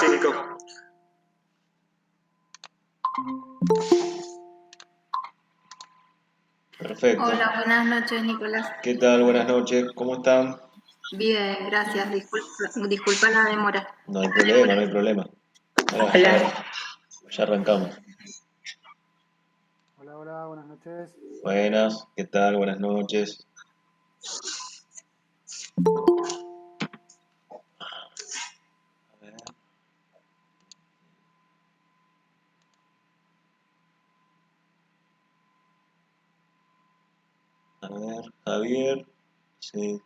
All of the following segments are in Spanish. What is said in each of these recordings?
sí, Nico. Perfecto. Hola, buenas noches, Nicolás. ¿Qué tal? Buenas noches. ¿Cómo están? Bien, gracias. Disculpa la demora. No hay problema, no hay problema. Ahora ya arrancamos. Hola, hola, buenas noches. Buenas, ¿qué tal? Buenas noches. A ver. A ver, Javier se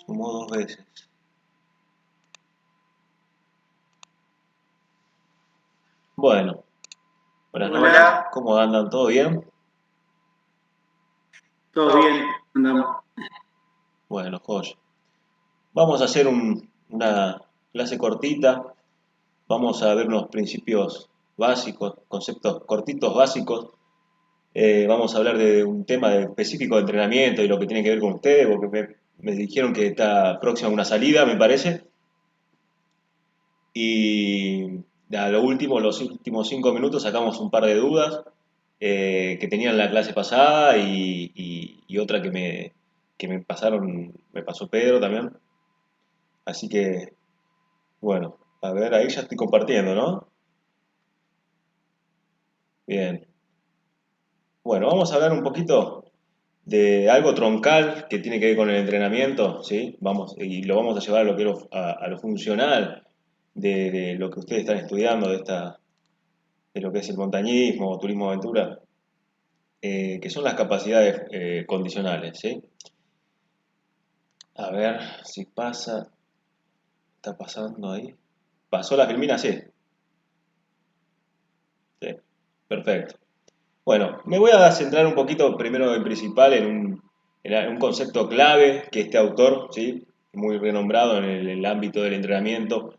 sumó 2 veces. Bueno, buenas noches. Hola. ¿Cómo andan? ¿Todo bien? Todo bien, andamos. Bueno, joya. Vamos a hacer una clase cortita. Vamos a ver unos principios básicos, conceptos cortitos básicos. Vamos a hablar de un tema específico de entrenamiento y lo que tiene que ver con ustedes, porque me dijeron que está próxima una salida, me parece. Y a lo último, los últimos 5 minutos sacamos un par de dudas que tenían la clase pasada y otra que me pasó Pedro también. Así que, bueno, a ver, ahí ya estoy compartiendo, ¿no? Bien. Bueno, vamos a hablar un poquito de algo troncal que tiene que ver con el entrenamiento, ¿sí? Y lo vamos a llevar a a lo funcional de lo que ustedes están estudiando, de lo que es el montañismo, turismo aventura, que son las capacidades condicionales, ¿sí? A ver si pasa, está pasando ahí. ¿Pasó la filmina? Sí. Sí, perfecto. Bueno, me voy a centrar un poquito primero en principal en un concepto clave que este autor, ¿sí? Muy renombrado en el ámbito del entrenamiento,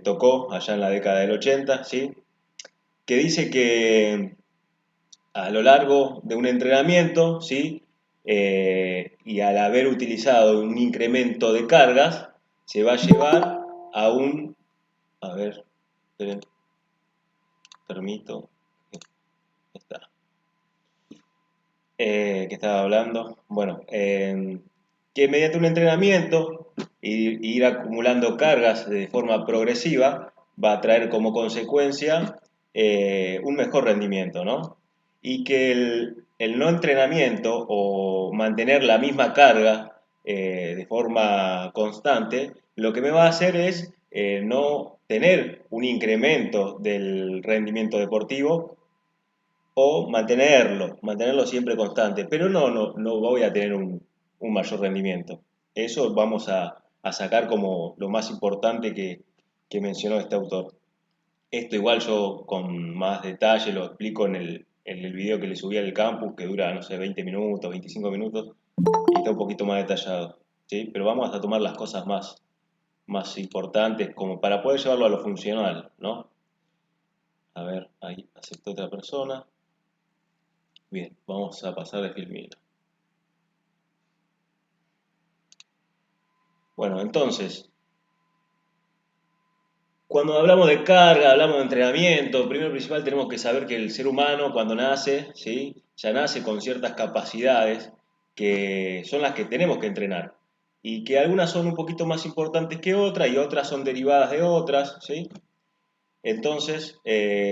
tocó allá en la década del 80, ¿sí? Que dice que a lo largo de un entrenamiento, ¿sí? Y al haber utilizado un incremento de cargas, se va a llevar a a ver, esperen, permito, está. Que estaba hablando, bueno, que mediante un entrenamiento y ir acumulando cargas de forma progresiva va a traer como consecuencia un mejor rendimiento, ¿no? Y que el no entrenamiento o mantener la misma carga de forma constante, lo que me va a hacer es no tener un incremento del rendimiento deportivo o mantenerlo siempre constante, pero no voy a tener un mayor rendimiento. Eso vamos a sacar como lo más importante que mencionó este autor. Esto igual yo con más detalle lo explico en el video que le subí al campus, que dura, no sé, 20 minutos, 25 minutos, y está un poquito más detallado, ¿sí? Pero vamos a tomar las cosas más importantes como para poder llevarlo a lo funcional, ¿no? A ver, ahí aceptó otra persona. Bien, vamos a pasar de filmina. Bueno, entonces, cuando hablamos de carga, hablamos de entrenamiento, primero y principal tenemos que saber que el ser humano cuando nace, ¿sí? Ya nace con ciertas capacidades que son las que tenemos que entrenar y que algunas son un poquito más importantes que otras y otras son derivadas de otras, ¿sí? Entonces,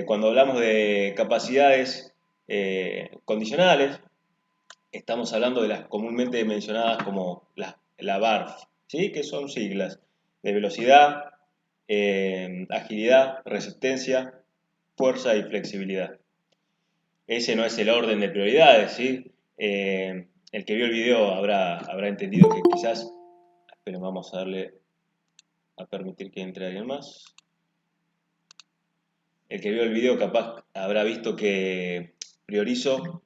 cuando hablamos de capacidades condicionales, estamos hablando de las comúnmente mencionadas como la BARF, ¿sí? Que son siglas de velocidad, agilidad, resistencia, fuerza y flexibilidad. Ese no es el orden de prioridades, ¿sí? El que vio el video habrá entendido que quizás, pero vamos a darle a permitir que entre alguien más. El que vio el video capaz habrá visto que priorizo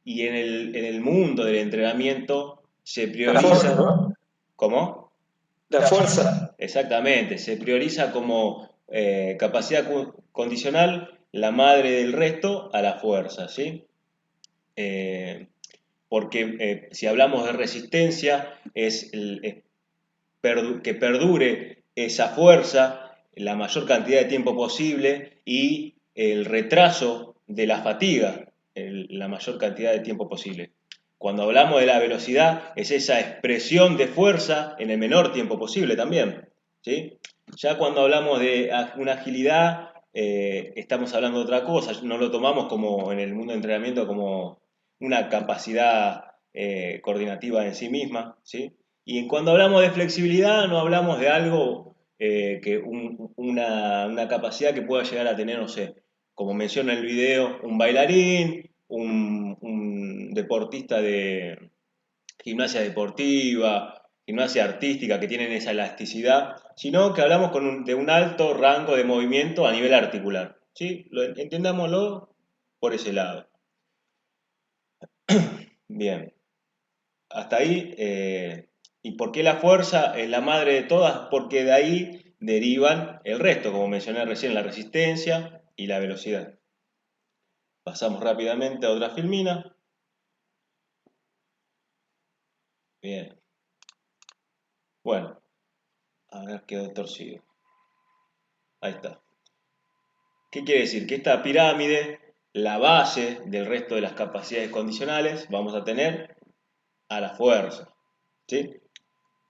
y en el mundo del entrenamiento se La fuerza, prioriza. ¿no? ¿Cómo? La fuerza. Exactamente, se prioriza como capacidad condicional la madre del resto a la fuerza, ¿sí? Eh, porque si hablamos de resistencia, es que perdure esa fuerza la mayor cantidad de tiempo posible y el retraso de la fatiga, la mayor cantidad de tiempo posible. Cuando hablamos de la velocidad, es esa expresión de fuerza en el menor tiempo posible también, ¿sí? Ya cuando hablamos de una agilidad, estamos hablando de otra cosa, no lo tomamos como en el mundo de entrenamiento como una capacidad coordinativa en sí misma, ¿sí? Y cuando hablamos de flexibilidad, no hablamos de algo una capacidad que pueda llegar a tener, no sé, como menciona el video, un bailarín, un deportista de gimnasia deportiva, gimnasia artística, que tienen esa elasticidad, sino que hablamos de un alto rango de movimiento a nivel articular, ¿sí? Entendámoslo por ese lado. Bien, hasta ahí. ¿Y por qué la fuerza es la madre de todas? Porque de ahí derivan el resto, como mencioné recién, la resistencia y la velocidad. Pasamos rápidamente a otra filmina. Bien. Bueno, a ver, quedó torcido. Ahí está. ¿Qué quiere decir? Que esta pirámide, la base del resto de las capacidades condicionales, vamos a tener a la fuerza, ¿sí?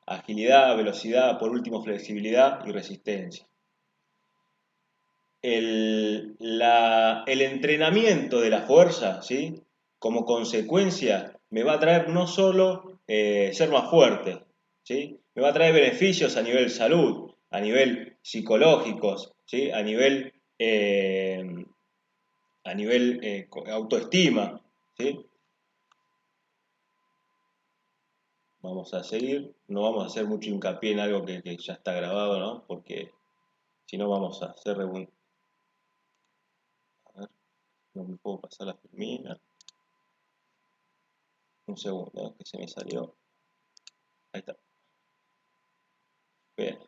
Agilidad, velocidad, por último flexibilidad y resistencia. El entrenamiento de la fuerza, ¿sí? Como consecuencia, me va a traer no solo ser más fuerte, ¿sí? Me va a traer beneficios a nivel salud, a nivel psicológicos, ¿sí? A nivel autoestima, ¿sí? Vamos a seguir, no vamos a hacer mucho hincapié en algo que ya está grabado, ¿no? Porque si no vamos a hacer a ver, no me puedo pasar la filmina. Un segundo, que se me salió. Ahí está. Bien.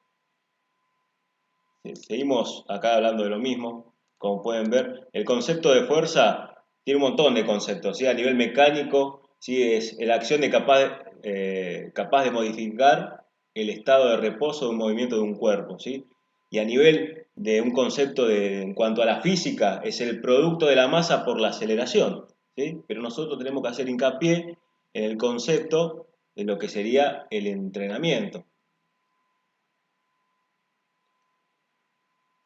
Sí, seguimos acá hablando de lo mismo. Como pueden ver, el concepto de fuerza tiene un montón de conceptos, ¿sí? A nivel mecánico, ¿sí? Es la acción capaz de modificar el estado de reposo de un movimiento de un cuerpo, ¿sí? Y a nivel de un concepto en cuanto a la física, es el producto de la masa por la aceleración, ¿sí? Pero nosotros tenemos que hacer hincapié en el concepto de lo que sería el entrenamiento.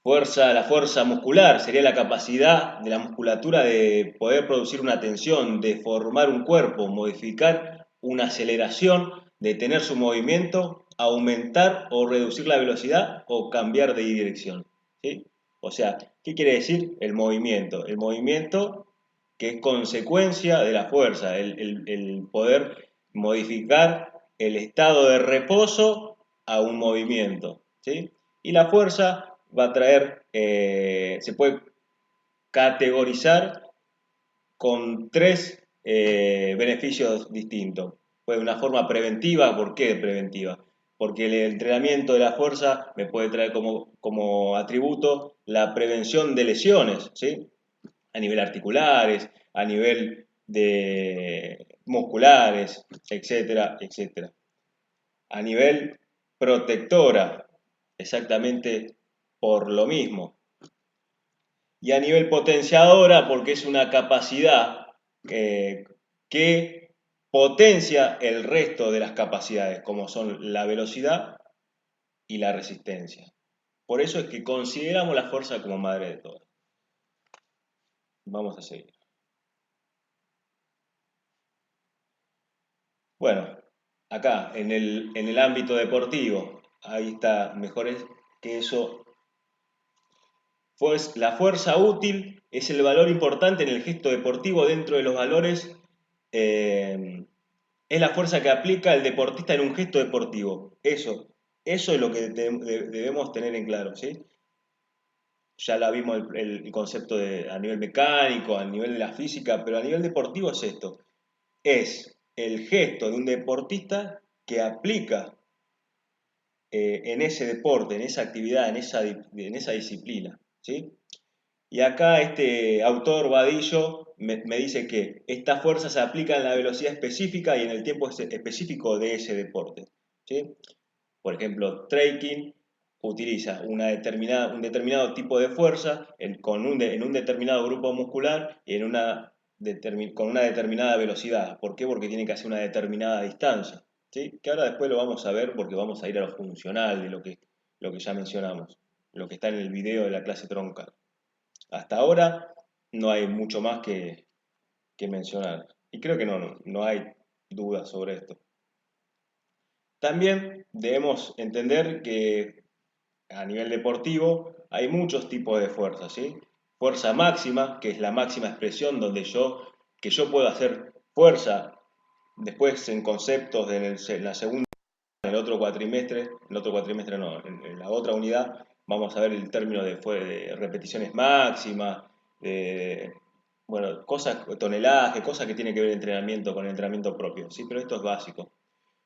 La fuerza muscular sería la capacidad de la musculatura de poder producir una tensión, de formar un cuerpo, modificar una aceleración, detener su movimiento, aumentar o reducir la velocidad o cambiar de dirección, ¿sí? O sea, ¿qué quiere decir el movimiento? El movimiento que es consecuencia de la fuerza, el poder modificar el estado de reposo a un movimiento, ¿sí? Y la fuerza va a traer, se puede categorizar con tres beneficios distintos. Pues de una forma preventiva. ¿Por qué preventiva? Porque el entrenamiento de la fuerza me puede traer como atributo la prevención de lesiones, ¿sí? A nivel articulares, a nivel de musculares, etcétera, etcétera. A nivel protectora, exactamente por lo mismo. Y a nivel potenciadora, porque es una capacidad que potencia el resto de las capacidades, como son la velocidad y la resistencia. Por eso es que consideramos la fuerza como madre de todas. Vamos a seguir. Bueno, acá en el ámbito deportivo, ahí está, mejor es que eso. Pues la fuerza útil es el valor importante en el gesto deportivo dentro de los valores. Es la fuerza que aplica el deportista en un gesto deportivo. Eso es lo que debemos tener en claro, ¿sí? Ya la vimos el concepto a nivel mecánico, a nivel de la física, pero a nivel deportivo es esto. Es el gesto de un deportista que aplica en ese deporte, en esa actividad, en esa disciplina, ¿sí? Y acá este autor Vadillo me dice que esta fuerza se aplica en la velocidad específica y en el tiempo específico de ese deporte, ¿sí? Por ejemplo, trekking utiliza un determinado tipo de fuerza en un determinado grupo muscular y con una determinada velocidad. ¿Por qué? Porque tiene que hacer una determinada distancia, ¿sí? Que ahora después lo vamos a ver porque vamos a ir a lo funcional de lo que ya mencionamos, lo que está en el video de la clase troncal. Hasta ahora no hay mucho más que mencionar. Y creo que no hay dudas sobre esto. También debemos entender que a nivel deportivo hay muchos tipos de fuerza, ¿sí? Fuerza máxima, que es la máxima expresión que yo puedo hacer fuerza después en conceptos en la segunda, en el otro cuatrimestre no, en la otra unidad vamos a ver el término de repeticiones máximas, de, bueno, tonelaje, cosas que tienen que ver con el entrenamiento propio, ¿sí? Pero esto es básico.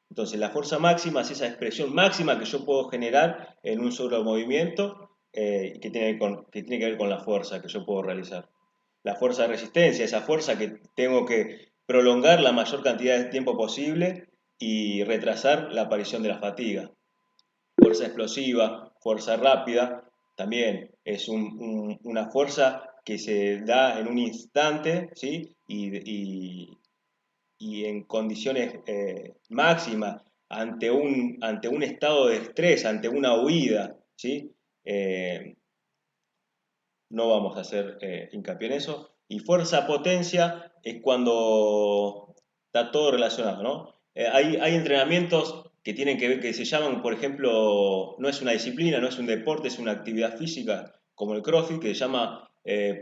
Entonces, la fuerza máxima es esa expresión máxima que yo puedo generar en un solo movimiento que tiene que ver con la fuerza que yo puedo realizar. La fuerza de resistencia, esa fuerza que tengo que prolongar la mayor cantidad de tiempo posible y retrasar la aparición de la fatiga. Fuerza explosiva, fuerza rápida, también es una fuerza que se da en un instante, ¿sí? Y en condiciones máximas, ante un estado de estrés, ante una huida, ¿sí? No vamos a hacer hincapié en eso. Y fuerza-potencia es cuando está todo relacionado, ¿no? Hay entrenamientos que tienen que ver, que se llaman, por ejemplo, no es una disciplina, no es un deporte, es una actividad física, como el CrossFit, que se llama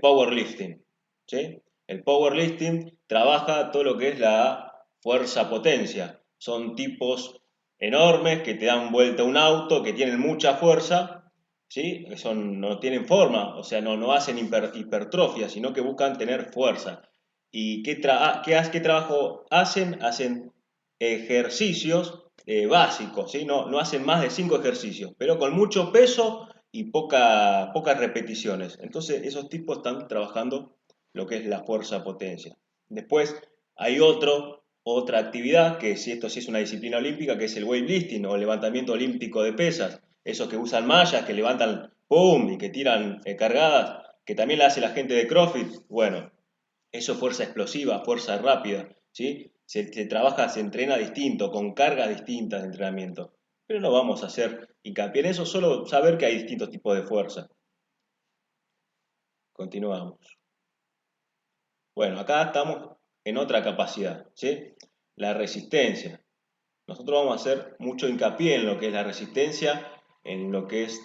powerlifting, ¿sí? El powerlifting trabaja todo lo que es la fuerza-potencia. Son tipos enormes que te dan vuelta un auto, que tienen mucha fuerza, ¿sí? No tienen forma, o sea, no hacen hipertrofia, sino que buscan tener fuerza. ¿Y qué trabajo hacen? Hacen ejercicios básicos, ¿sí? No hacen más de 5 ejercicios, pero con mucho peso y pocas repeticiones. Entonces, esos tipos están trabajando lo que es la fuerza-potencia. Después, hay otra actividad, que si esto sí es una disciplina olímpica, que es el weightlifting o levantamiento olímpico de pesas. Esos que usan mallas, que levantan pum y que tiran cargadas, que también la hace la gente de CrossFit. Bueno, eso es fuerza explosiva, fuerza rápida, ¿sí? Se trabaja, se entrena distinto, con cargas distintas de entrenamiento. Pero no vamos a hacer hincapié en eso, solo saber que hay distintos tipos de fuerza. Continuamos. Bueno, acá estamos en otra capacidad, ¿sí? La resistencia. Nosotros vamos a hacer mucho hincapié en lo que es la resistencia, en lo que es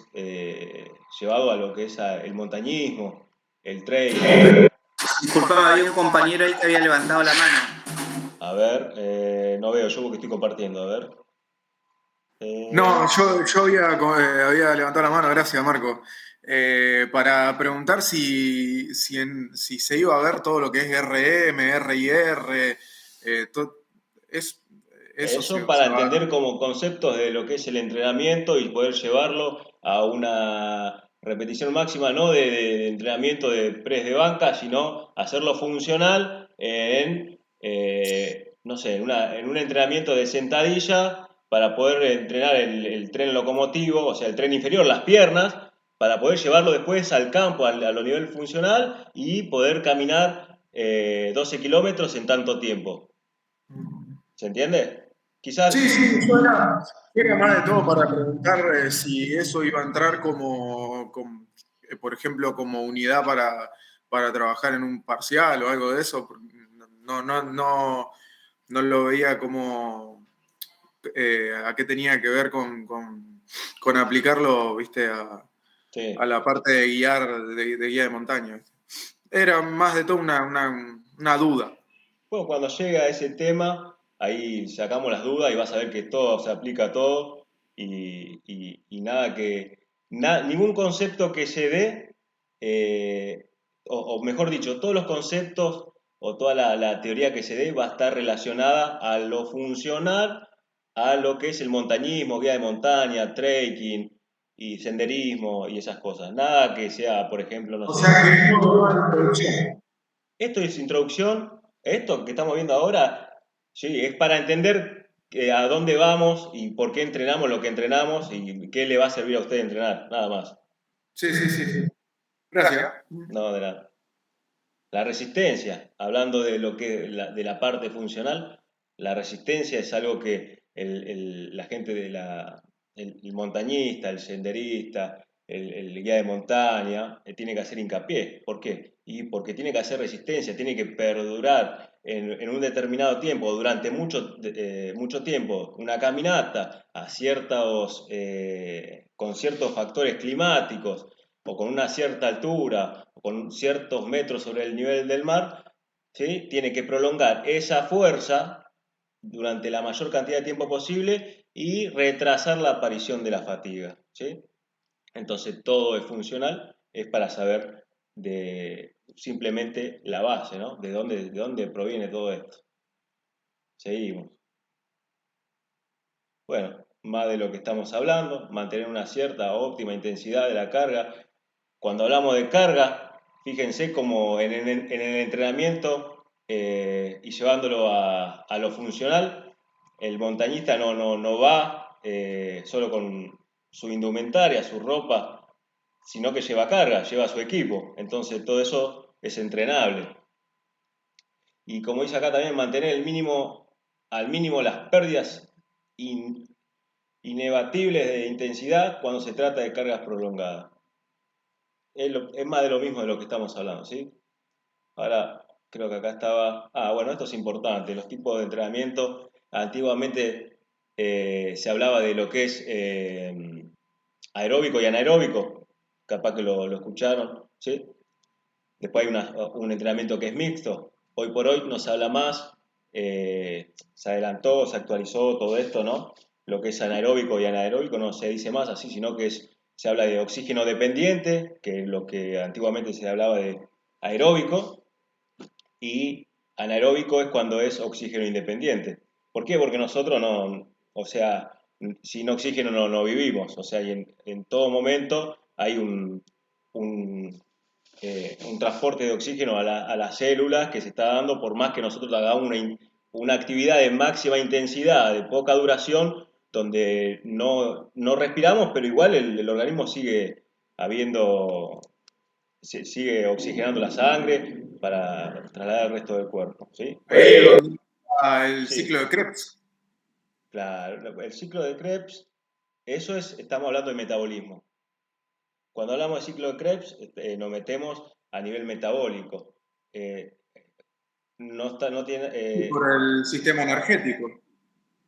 llevado a lo que es el montañismo, el trail. Disculpa, había un compañero ahí que había levantado la mano. A ver, no veo yo porque estoy compartiendo, a ver. No, yo había levantado la mano, gracias Marco, para preguntar si se iba a ver todo lo que es RM, RIR, es, eso Eso se para va a ver. entender como conceptos de lo que es el entrenamiento y poder llevarlo a una repetición máxima, no de entrenamiento de press de banca, sino hacerlo funcional no sé, en un entrenamiento de sentadilla para poder entrenar el tren locomotivo, o sea, el tren inferior, las piernas, para poder llevarlo después al campo, a lo nivel funcional y poder caminar 12 kilómetros en tanto tiempo. ¿Se entiende? Quizás, Sí, yo era más de todo para preguntar si eso iba a entrar por ejemplo, como unidad para trabajar en un parcial o algo de eso. No lo veía como a qué tenía que ver con aplicarlo, viste, sí. a la parte de de guía de montaña. ¿Viste? Era más de todo una duda. Bueno, cuando llega a ese tema, ahí sacamos las dudas y vas a ver que todo se aplica a todo y nada ningún concepto que se dé, o mejor dicho, todos los conceptos o toda la teoría que se dé va a estar relacionada a lo funcional, a lo que es el montañismo, guía de montaña, trekking y senderismo y esas cosas. Nada que sea, por ejemplo, no O sé. sea que es como una introducción. Esto es introducción, esto que estamos viendo ahora, sí, es para entender a dónde vamos y por qué entrenamos lo que entrenamos y qué le va a servir a usted entrenar, nada más. Sí. Gracias. No, de nada. La resistencia, hablando de lo que de la parte funcional, la resistencia es algo que la gente el montañista, el senderista, el guía de montaña, tiene que hacer hincapié. ¿Por qué? Y porque tiene que hacer resistencia, tiene que perdurar en un determinado tiempo, durante mucho tiempo, una caminata con ciertos factores climáticos o con una cierta altura o con ciertos metros sobre el nivel del mar, ¿sí? Tiene que prolongar esa fuerza durante la mayor cantidad de tiempo posible y retrasar la aparición de la fatiga, ¿sí? Entonces todo es funcional, es para saber simplemente la base, ¿no? De dónde proviene todo esto. Seguimos. Bueno, más de lo que estamos hablando, mantener una cierta óptima intensidad de la carga. Cuando hablamos de carga, fíjense como en el entrenamiento y llevándolo a lo funcional, el montañista no va solo con su indumentaria, su ropa, sino que lleva carga, lleva su equipo. Entonces todo eso es entrenable. Y como dice acá también, mantener al mínimo las pérdidas inebatibles de intensidad cuando se trata de cargas prolongadas. Es más de lo mismo de lo que estamos hablando, ¿sí? Ahora, creo que acá estaba... bueno, esto es importante, los tipos de entrenamiento. Antiguamente se hablaba de lo que es aeróbico y anaeróbico, capaz que lo escucharon, ¿sí? Después hay un entrenamiento que es mixto. Hoy por hoy no se habla más, se adelantó, se actualizó todo esto, ¿no? Lo que es anaeróbico y anaeróbico no se dice más así, sino que se habla de oxígeno dependiente, que es lo que antiguamente se hablaba de aeróbico, y anaeróbico es cuando es oxígeno independiente. ¿Por qué? Porque nosotros sin oxígeno no vivimos, o sea, y en todo momento hay un transporte de oxígeno a las células que se está dando por más que nosotros hagamos una actividad de máxima intensidad, de poca duración, donde no respiramos, pero igual el organismo sigue oxigenando la sangre para trasladar al resto del cuerpo, ¿sí? El Sí, ciclo de Krebs. claro, el ciclo de Krebs, estamos hablando de metabolismo. Cuando hablamos de ciclo de Krebs, nos metemos a nivel metabólico. No tiene, Por el sistema energético.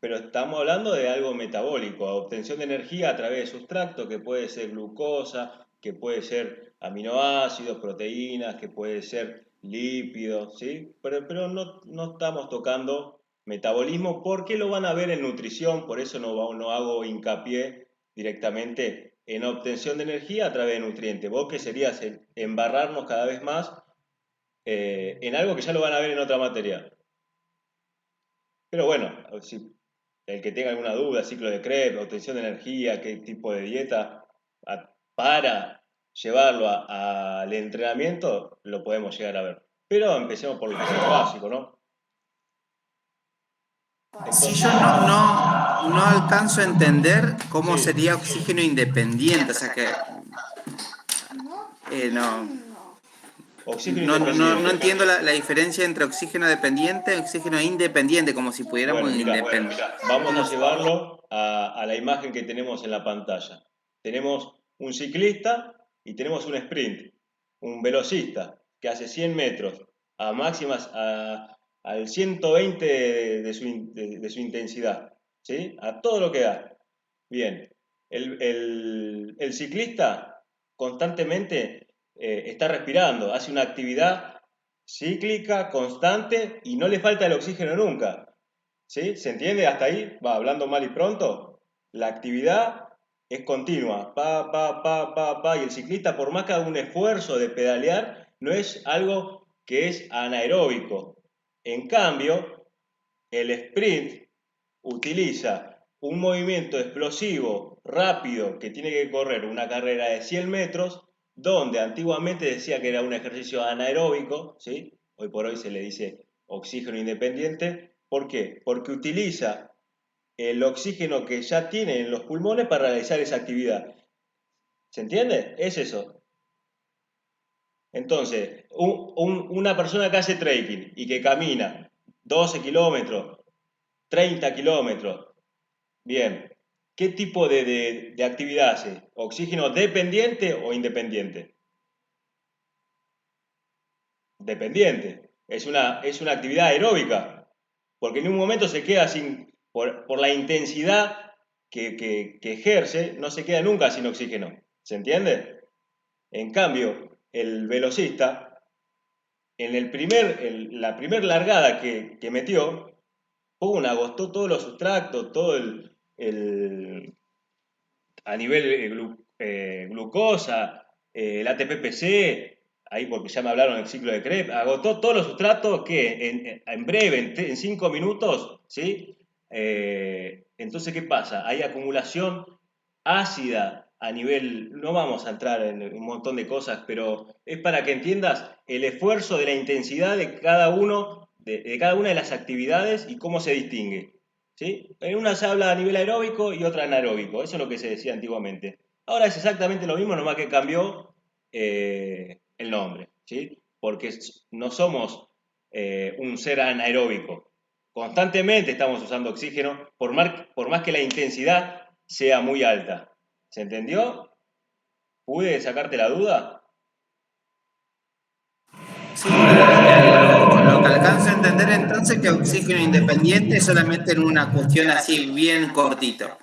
pero estamos hablando de algo metabólico, obtención de energía a través de sustrato, que puede ser glucosa, que puede ser aminoácidos, proteínas, que puede ser lípidos, ¿sí? Pero no estamos tocando metabolismo porque lo van a ver en nutrición, por eso no hago hincapié directamente en obtención de energía a través de nutrientes. Vos que serías embarrarnos cada vez más en algo que ya lo van a ver en otra materia. Pero bueno, si el que tenga alguna duda, ciclo de Krebs, obtención de energía, qué tipo de dieta, para llevarlo al entrenamiento, lo podemos llegar a ver. Pero empecemos por lo que es lo básico, ¿no? Si yo no alcanzo a entender cómo Sí. sería oxígeno independiente, o sea que Oxígeno no independiente. entiendo la diferencia entre oxígeno dependiente y oxígeno independiente, como si pudiéramos Bueno, mira, independiente. vamos a llevarlo a la imagen que tenemos en la pantalla. Tenemos un ciclista y tenemos un sprint, un velocista que hace 100 metros a máximas, al 120 de su intensidad, ¿sí? A todo lo que da. Bien, el ciclista constantemente está respirando, hace una actividad cíclica, constante y no le falta el oxígeno nunca. ¿Sí? ¿Se entiende hasta ahí? Va hablando mal y pronto. La actividad es continua, y el ciclista, por más que haga un esfuerzo de pedalear, no es algo que es anaeróbico. En cambio, el sprint utiliza un movimiento explosivo, rápido, que tiene que correr una carrera de 100 metros, donde antiguamente decía que era un ejercicio anaeróbico, ¿sí? Hoy por hoy se le dice oxígeno independiente. ¿Por qué? Porque utiliza el oxígeno que ya tiene en los pulmones para realizar esa actividad. ¿Se entiende? Es eso. Entonces, una persona que hace trekking y que camina 12 kilómetros, 30 kilómetros, bien, ¿qué tipo de actividad hace? ¿Oxígeno dependiente o independiente? Dependiente. Es una actividad aeróbica, porque en un momento se queda sin, por la intensidad que ejerce, no se queda nunca sin oxígeno. ¿Se entiende? En cambio, el velocista en la primera largada que metió, agotó todos los sustractos, todo a nivel glucosa, el ATP-PC, ahí porque ya me hablaron del ciclo de Krebs, agotó todos los sustratos que en breve, en 5 minutos, ¿sí? Entonces, ¿qué pasa? Hay acumulación ácida a nivel, no vamos a entrar en un montón de cosas, pero es para que entiendas el esfuerzo de la intensidad de cada uno, de cada una de las actividades y cómo se distingue. ¿Sí? En una se habla a nivel aeróbico y otra anaeróbico, eso es lo que se decía antiguamente. Ahora es exactamente lo mismo, nomás que cambió el nombre, ¿sí? Porque no somos un ser anaeróbico. Constantemente estamos usando oxígeno, por más que la intensidad sea muy alta. ¿Se entendió? ¿Pude sacarte la duda? Sí, lo que alcanzo a entender entonces que oxígeno independiente es solamente en una cuestión así bien cortito.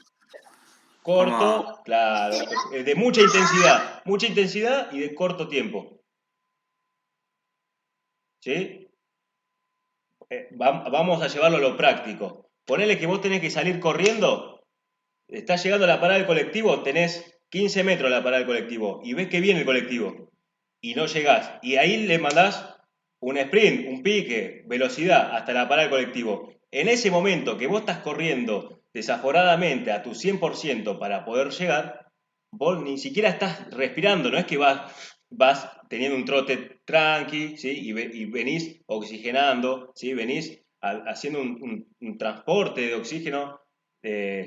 Como, Corto, claro, de mucha intensidad y de corto tiempo. ¿Sí? Vamos a llevarlo a lo práctico. Ponele que vos tenés que salir corriendo, estás llegando a la parada del colectivo, tenés 15 metros a la parada del colectivo y ves que viene el colectivo y no llegás. Y ahí le mandás un sprint, un pique, velocidad hasta la parada del colectivo. En ese momento que vos estás corriendo desaforadamente a tu 100% para poder llegar, vos ni siquiera estás respirando, no es que vas teniendo un trote tranqui, ¿sí? Y venís oxigenando, ¿sí? Venís haciendo un transporte de oxígeno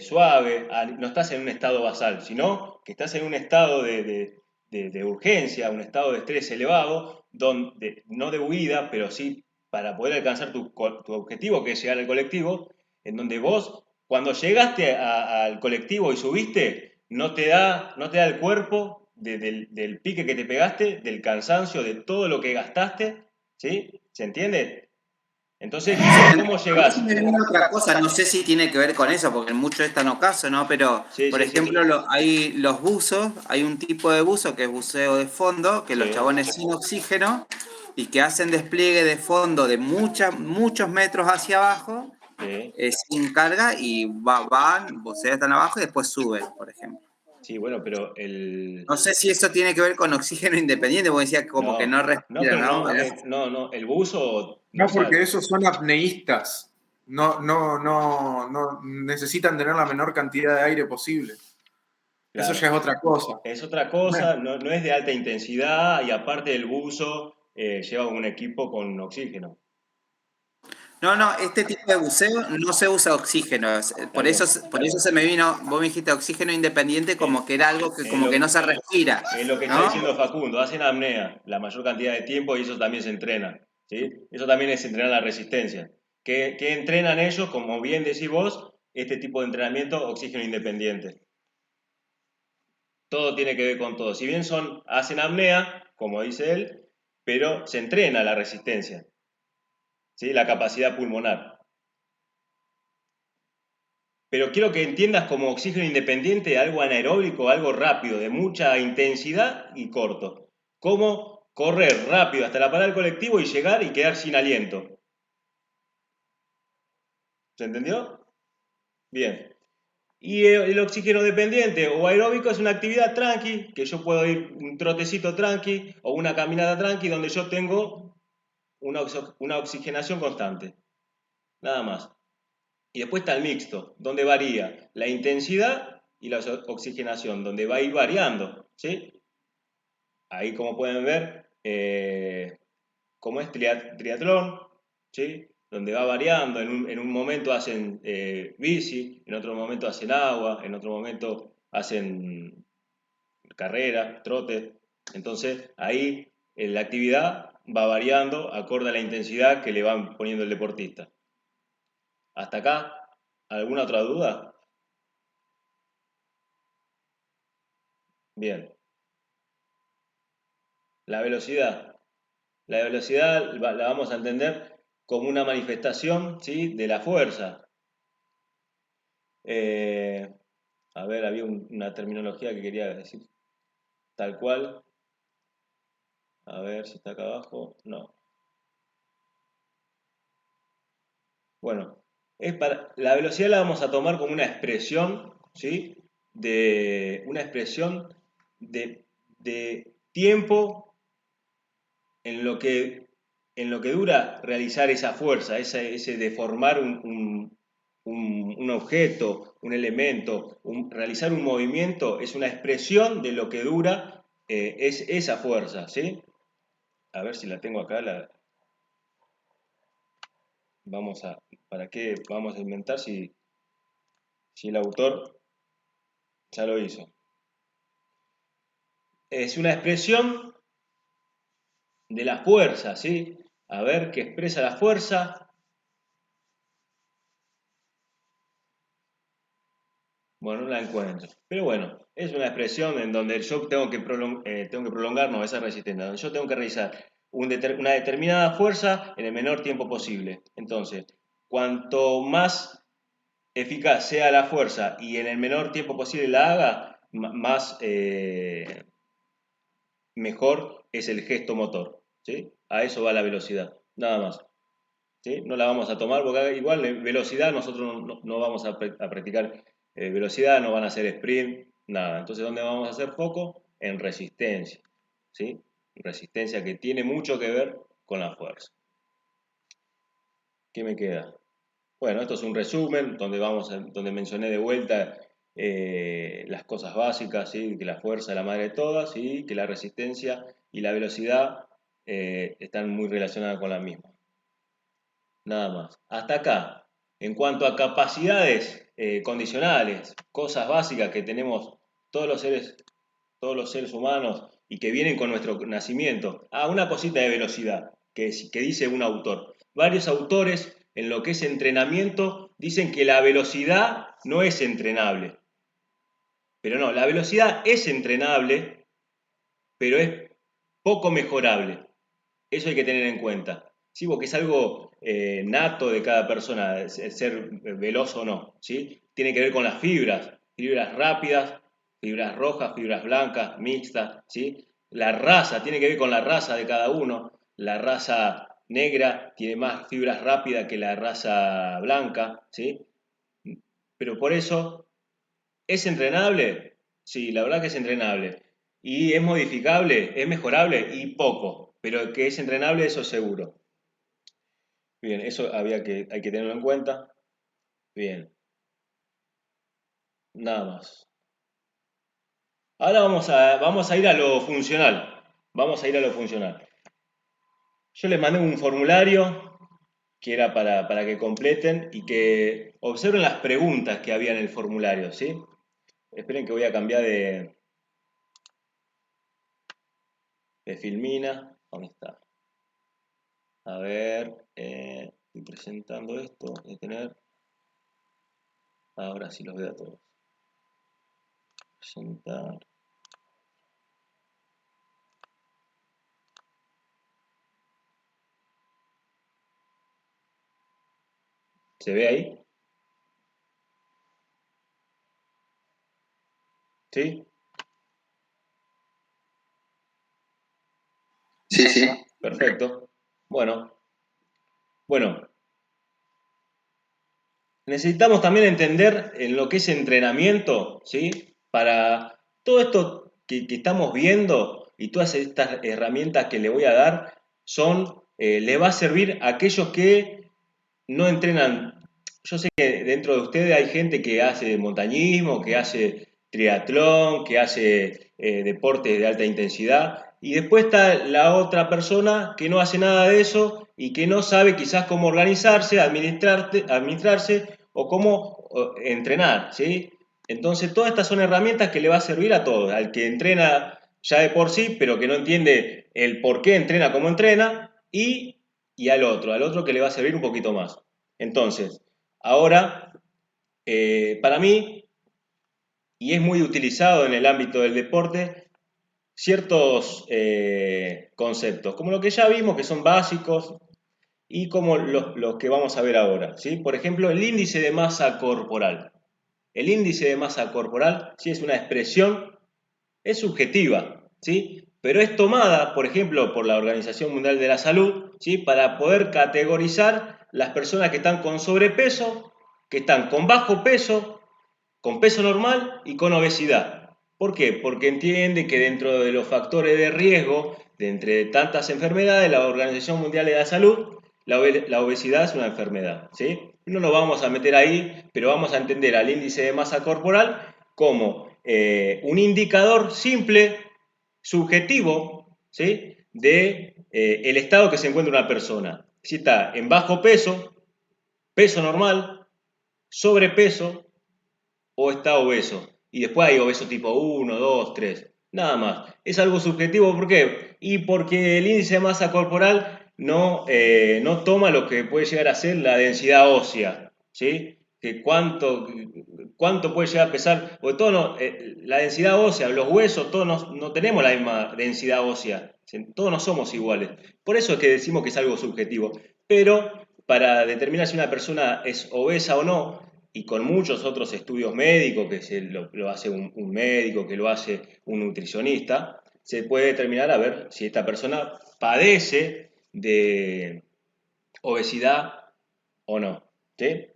suave, no estás en un estado basal, sino que estás en un estado de urgencia, un estado de estrés elevado, donde, no de huida, pero sí para poder alcanzar tu objetivo, que es llegar al colectivo, en donde vos, cuando llegaste al colectivo y subiste, no te da el cuerpo del pique que te pegaste, del cansancio, de todo lo que gastaste, ¿sí? ¿Se entiende? Entonces, ¿cómo a mí se llegás? me viene otra cosa, no sé si tiene que ver con eso, porque en muchos están ocasos, ¿no? Pero, Sí, por sí, sí. ejemplo, hay los buzos, hay un tipo de buzo que es buceo de fondo, que los Sí, chabones sin oxígeno y que hacen despliegue de fondo de muchos metros hacia abajo, sí. sin carga y van, bucean hasta abajo y después suben, por ejemplo. Sí, bueno, pero No sé si eso tiene que ver con oxígeno independiente, porque decía como que no no, no, respira, pero ¿no? no, el buzo, No, o sea, porque esos son apneístas. No necesitan tener la menor cantidad de aire posible. Eso claro, ya es otra cosa. es otra cosa, no es de alta intensidad y aparte el buzo lleva un equipo con oxígeno. No, este tipo de buceo no se usa oxígeno. Está Por bien. eso se me vino, vos me dijiste oxígeno independiente Es, como que era algo que es como lo, que no se respira, es lo que está ¿no? diciendo Facundo, hacen apnea la mayor cantidad de tiempo y eso también se entrena, ¿sí? Eso también es entrenar la resistencia. ¿Qué entrenan ellos? Como bien decís vos, este tipo de entrenamiento, oxígeno independiente. Todo tiene que ver con todo. Si bien hacen apnea, como dice él, pero se entrena la resistencia, ¿sí? La capacidad pulmonar. Pero quiero que entiendas como oxígeno independiente algo anaeróbico, algo rápido, de mucha intensidad y corto. Como correr rápido hasta la parada del colectivo y llegar y quedar sin aliento. ¿Se entendió? Bien. Y el oxígeno dependiente o aeróbico es una actividad tranqui, que yo puedo ir un trotecito tranqui o una caminata tranqui donde yo tengo una oxigenación constante. Nada más. Y después está el mixto, donde varía la intensidad y la oxigenación, donde va a ir variando, ¿sí? Ahí, como pueden ver, como es triatlón, ¿sí? donde va variando. En un momento hacen bici, en otro momento hacen agua, en otro momento hacen carrera, trote. Entonces ahí la actividad va variando acorde a la intensidad que le van poniendo el deportista. ¿Hasta acá? ¿Alguna otra duda? Bien. La velocidad. La velocidad la vamos a entender como una manifestación, ¿sí?, de la fuerza. A ver, había una terminología que quería decir tal cual. A ver si está acá abajo. No. Bueno, la velocidad la vamos a tomar como una expresión, ¿sí?, una expresión de tiempo en lo que dura realizar esa fuerza, ese deformar un objeto, un elemento, realizar un movimiento, es una expresión de lo que dura es esa fuerza, ¿sí? A ver si la tengo acá. ¿Para qué vamos a inventar si el autor ya lo hizo? Es una expresión de la fuerza, ¿sí? A ver, ¿qué expresa la fuerza? Bueno, no la encuentro. Pero bueno, es una expresión en donde yo tengo que prolongar, no, esa resistencia, donde yo tengo que realizar una determinada fuerza en el menor tiempo posible. Entonces, cuanto más eficaz sea la fuerza y en el menor tiempo posible la haga, más mejor es el gesto motor, ¿sí? A eso va la velocidad, nada más. ¿Sí? No la vamos a tomar porque igual velocidad nosotros no vamos a practicar velocidad, no van a hacer sprint, nada. Entonces, ¿dónde vamos a hacer foco? En resistencia, ¿sí? Resistencia que tiene mucho que ver con la fuerza. ¿Qué me queda? Bueno, esto es un resumen donde mencioné de vuelta las cosas básicas, ¿sí? Que la fuerza es la madre de todas y que la resistencia y la velocidad están muy relacionadas con la misma. Nada más. Hasta acá. En cuanto a capacidades condicionales, cosas básicas que tenemos todos los seres humanos y que vienen con nuestro nacimiento. Una cosita de velocidad que dice un autor. Varios autores en lo que es entrenamiento dicen que la velocidad no es entrenable. Pero no, la velocidad es entrenable, pero es poco mejorable. Eso hay que tener en cuenta. ¿Sí? Porque es algo nato de cada persona, ser veloz o no, ¿sí? Tiene que ver con las fibras rápidas, fibras rojas, fibras blancas, mixtas, ¿sí? La raza, tiene que ver con la raza de cada uno. La raza negra tiene más fibras rápidas que la raza blanca, ¿sí? Pero por eso, ¿es entrenable? Sí, la verdad que es entrenable. ¿Y es modificable? ¿Es mejorable? Y poco, pero que es entrenable, eso seguro. Bien, eso hay que tenerlo en cuenta. Bien. Nada más. Ahora vamos a ir a lo funcional. Vamos a ir a lo funcional. Yo les mandé un formulario que era para que completen y que observen las preguntas que había en el formulario, ¿sí? Esperen que voy a cambiar de Filmina. ¿Dónde está? A ver, estoy presentando esto. Voy a tener. Ahora sí los veo a todos. Presentar. ¿Se ve ahí? ¿Sí? Sí, sí. Perfecto. Bueno, necesitamos también entender en lo que es entrenamiento, ¿sí? Para todo esto que estamos viendo y todas estas herramientas que le voy a dar le va a servir a aquellos que no entrenan. Yo sé que dentro de ustedes hay gente que hace montañismo, que hace triatlón, que hace deportes de alta intensidad Y después está la otra persona que no hace nada de eso y que no sabe quizás cómo organizarse, administrarse o cómo entrenar, ¿sí? Entonces todas estas son herramientas que le va a servir a todos, al que entrena ya de por sí, pero que no entiende el por qué entrena como entrena, y al otro que le va a servir un poquito más. Entonces, ahora, para mí, y es muy utilizado en el ámbito del deporte, ciertos conceptos, como lo que ya vimos, que son básicos, y como los que vamos a ver ahora, ¿sí? Por ejemplo, el índice de masa corporal. El índice de masa corporal, sí, es una expresión, es subjetiva, ¿sí? Pero es tomada, por ejemplo, por la Organización Mundial de la Salud, ¿sí? Para poder categorizar las personas que están con sobrepeso, que están con bajo peso, con peso normal y con obesidad. ¿Por qué? Porque entiende que dentro de los factores de riesgo, de entre tantas enfermedades, la Organización Mundial de la Salud, la obesidad es una enfermedad, ¿sí? No nos vamos a meter ahí, pero vamos a entender al índice de masa corporal como un indicador simple, subjetivo, ¿sí? De el estado que se encuentra una persona. Si está en bajo peso, peso normal, sobrepeso o está obeso. Y después hay obeso tipo 1, 2, 3. Nada más. Es algo subjetivo. ¿Por qué? Y porque el índice de masa corporal no toma lo que puede llegar a ser la densidad ósea. ¿Sí? Que cuánto puede llegar a pesar. Porque la densidad ósea, los huesos, todos no tenemos la misma densidad ósea. Todos no somos iguales. Por eso es que decimos que es algo subjetivo. Pero para determinar si una persona es obesa o no, y con muchos otros estudios médicos, que lo hace un médico, que lo hace un nutricionista, se puede determinar a ver si esta persona padece de obesidad o no. ¿Sí?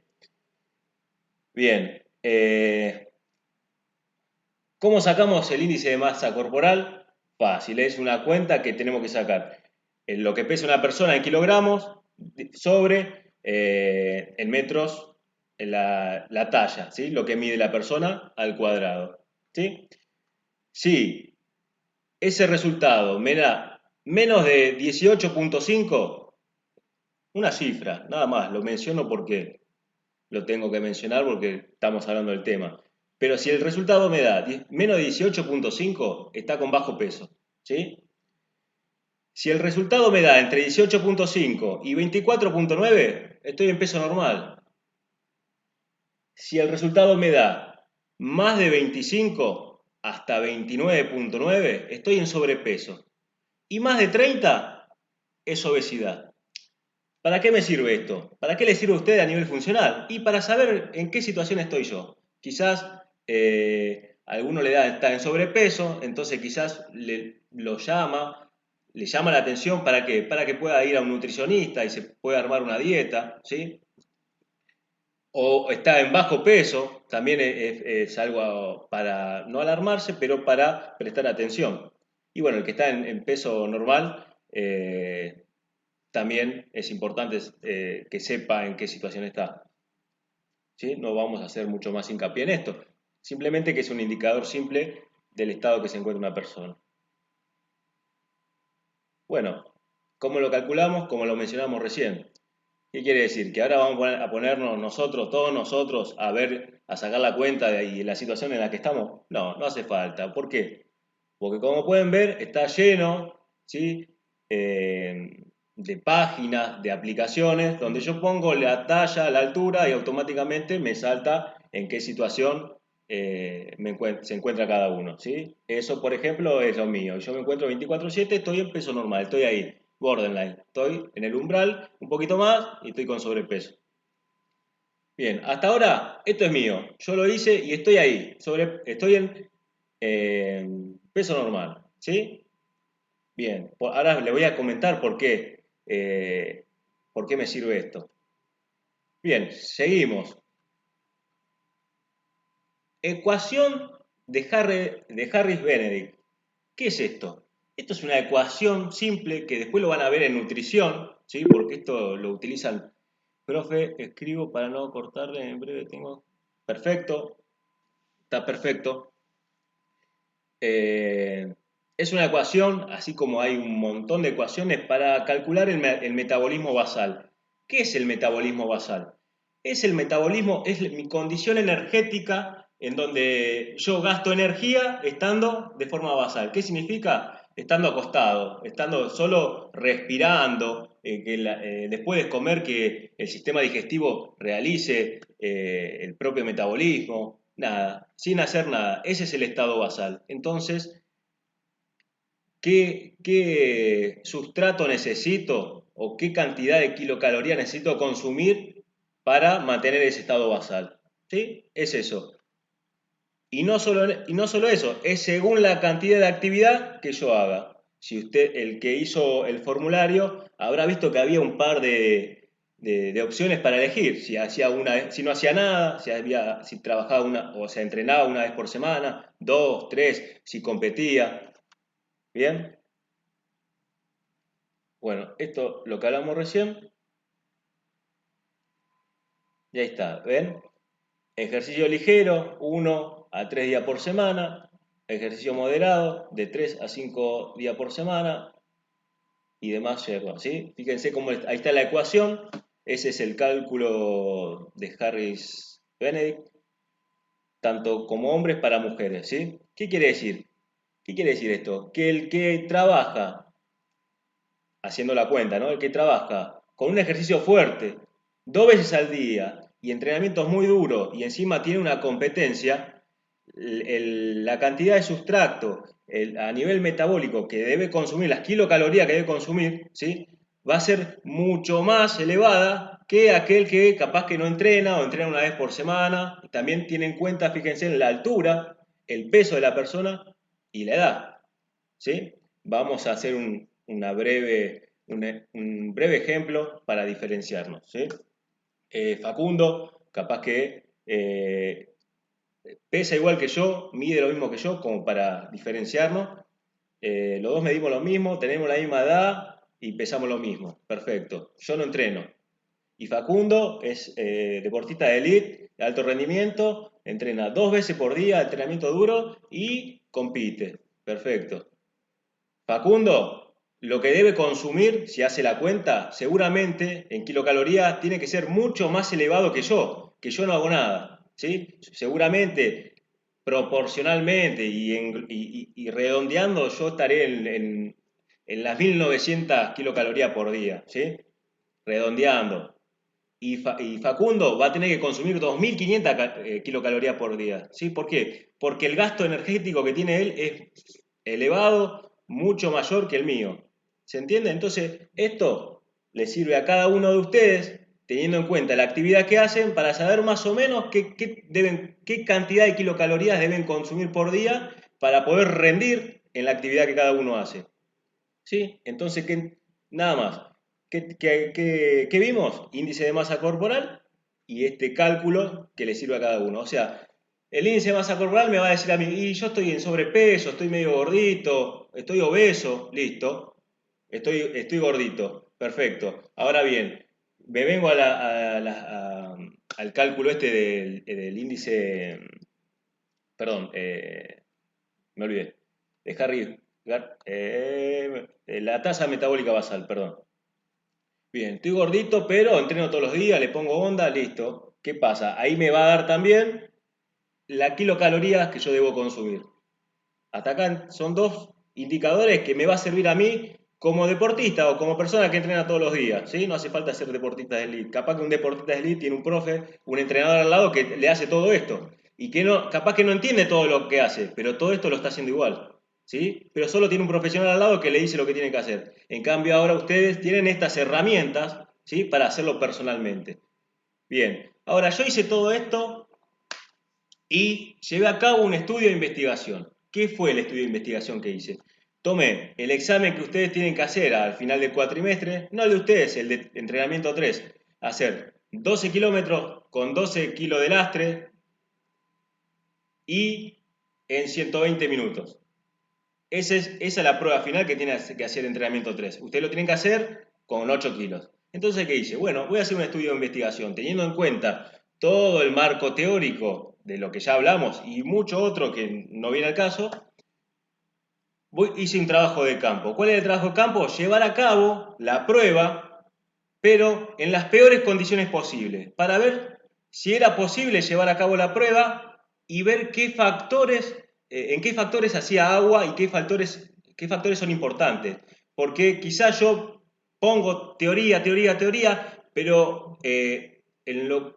Bien. ¿Cómo sacamos el índice de masa corporal? Fácil, es una cuenta que tenemos que sacar. Lo que pesa una persona en kilogramos sobre en metros la talla, ¿sí? Lo que mide la persona al cuadrado, ¿sí? Si ese resultado me da menos de 18.5, una cifra, nada más, lo menciono porque lo tengo que mencionar porque estamos hablando del tema. Pero si el resultado me da menos de 18.5, está con bajo peso, ¿sí? Si el resultado me da entre 18.5 y 24.9, estoy en peso normal. Si el resultado me da más de 25 hasta 29.9, estoy en sobrepeso. Y más de 30 es obesidad. ¿Para qué me sirve esto? ¿Para qué le sirve a usted a nivel funcional? Y para saber en qué situación estoy yo. Quizás alguno está en sobrepeso, entonces quizás le llama la atención ¿para qué? Para que pueda ir a un nutricionista y se pueda armar una dieta, ¿sí? O está en bajo peso, también es algo para no alarmarse, pero para prestar atención. Y bueno, el que está en peso normal, también es importante que sepa en qué situación está. ¿Sí? No vamos a hacer mucho más hincapié en esto. Simplemente que es un indicador simple del estado que se encuentra una persona. Bueno, ¿cómo lo calculamos? Como lo mencionamos recién. ¿Qué quiere decir? ¿Que ahora vamos a ponernos nosotros, todos nosotros, a sacar la cuenta de la situación en la que estamos? No, no hace falta. ¿Por qué? Porque como pueden ver, está lleno, ¿sí? De páginas, de aplicaciones, donde yo pongo la talla, la altura y automáticamente me salta en qué situación se encuentra cada uno, ¿sí? Eso, por ejemplo, es lo mío. Yo me encuentro 24/7, estoy en peso normal, estoy ahí, borderline. Estoy en el umbral, un poquito más y estoy con sobrepeso. Bien, hasta ahora esto es mío. Yo lo hice y estoy ahí. Estoy en peso normal, ¿sí? Bien, ahora le voy a comentar por qué me sirve esto. Bien, seguimos. Ecuación de Harris-Benedict. ¿Qué es esto? Esto es una ecuación simple que después lo van a ver en nutrición, ¿sí? Porque esto lo utilizan. Profe, escribo para no cortarle, en breve tengo... Perfecto, está perfecto. Es una ecuación, así como hay un montón de ecuaciones para calcular el metabolismo basal. ¿Qué es el metabolismo basal? Es mi condición energética en donde yo gasto energía estando de forma basal. ¿Qué significa? Estando acostado, estando solo respirando, después de comer que el sistema digestivo realice el propio metabolismo, nada, sin hacer nada. Ese es el estado basal. Entonces, ¿qué sustrato necesito o qué cantidad de kilocalorías necesito consumir para mantener ese estado basal? ¿Sí? Es eso. Y no solo eso, es según la cantidad de actividad que yo haga. Si usted, el que hizo el formulario, habrá visto que había un par de opciones para elegir. Si no hacía nada, si trabajaba o se entrenaba una vez por semana, 2, 3, si competía. ¿Bien? Bueno, esto lo que hablamos recién. Y ahí está, ¿ven? Ejercicio ligero, 1 a 3 días por semana. Ejercicio moderado, de 3 a 5 días por semana. Y demás yerba, ¿sí? Fíjense cómo ahí está la ecuación. Ese es el cálculo de Harris-Benedict, tanto como hombres para mujeres, ¿sí? ¿Qué quiere decir? ¿Qué quiere decir esto? Que el que trabaja, haciendo la cuenta, ¿no? El que trabaja con un ejercicio fuerte, 2 veces al día, y entrenamientos muy duros, y encima tiene una competencia, la cantidad de sustrato a nivel metabólico que debe consumir, las kilocalorías que debe consumir, ¿sí? Va a ser mucho más elevada que aquel que capaz que no entrena o entrena una vez por semana. También tiene en cuenta, fíjense, en la altura, el peso de la persona y la edad, ¿sí? Vamos a hacer un breve ejemplo para diferenciarnos, ¿sí? Facundo, capaz que pesa igual que yo, mide lo mismo que yo, como para diferenciarnos. Los dos medimos lo mismo, tenemos la misma edad y pesamos lo mismo. Perfecto. Yo no entreno. Y Facundo es deportista de élite, de alto rendimiento, entrena 2 veces por día, entrenamiento duro y compite. Perfecto. Facundo, lo que debe consumir, si hace la cuenta, seguramente en kilocalorías tiene que ser mucho más elevado que yo no hago nada, ¿sí? Seguramente, proporcionalmente y redondeando, yo estaré en las 1900 kilocalorías por día, ¿sí? Redondeando. Y Facundo va a tener que consumir 2500 kilocalorías por día, ¿sí? ¿Por qué? Porque el gasto energético que tiene él es elevado, mucho mayor que el mío. ¿Se entiende? Entonces, esto le sirve a cada uno de ustedes, teniendo en cuenta la actividad que hacen, para saber más o menos qué cantidad de kilocalorías deben consumir por día para poder rendir en la actividad que cada uno hace. ¿Sí? Entonces, nada más. ¿Qué vimos? Índice de masa corporal y este cálculo que le sirve a cada uno. O sea, el índice de masa corporal me va a decir a mí, y yo estoy en sobrepeso, estoy medio gordito, estoy obeso, listo, estoy gordito, perfecto. Ahora bien, me vengo al cálculo este del índice, perdón, me olvidé, de Harry, la tasa metabólica basal, perdón. Bien, estoy gordito, pero entreno todos los días, le pongo onda, listo. ¿Qué pasa? Ahí me va a dar también las kilocalorías que yo debo consumir. Hasta acá son 2 indicadores que me va a servir a mí como deportista o como persona que entrena todos los días, ¿sí? No hace falta ser deportista de elite. Capaz que un deportista de elite tiene un profe, un entrenador al lado que le hace todo esto. Y que capaz que no entiende todo lo que hace, pero todo esto lo está haciendo igual, ¿sí? Pero solo tiene un profesional al lado que le dice lo que tiene que hacer. En cambio, ahora ustedes tienen estas herramientas, ¿sí? Para hacerlo personalmente. Bien, ahora yo hice todo esto y llevé a cabo un estudio de investigación. ¿Qué fue el estudio de investigación que hice? Tomé el examen que ustedes tienen que hacer al final del cuatrimestre, no el de ustedes, el de entrenamiento 3, hacer 12 kilómetros con 12 kilos de lastre y en 120 minutos. Esa es la prueba final que tiene que hacer el entrenamiento 3. Ustedes lo tienen que hacer con 8 kilos. Entonces, ¿qué hice? Bueno, voy a hacer un estudio de investigación teniendo en cuenta todo el marco teórico de lo que ya hablamos y mucho otro que no viene al caso. hice un trabajo de campo. ¿Cuál es el trabajo de campo? Llevar a cabo la prueba, pero en las peores condiciones posibles, para ver si era posible llevar a cabo la prueba y ver en qué factores hacía agua y qué factores son importantes. Porque quizás yo pongo teoría, pero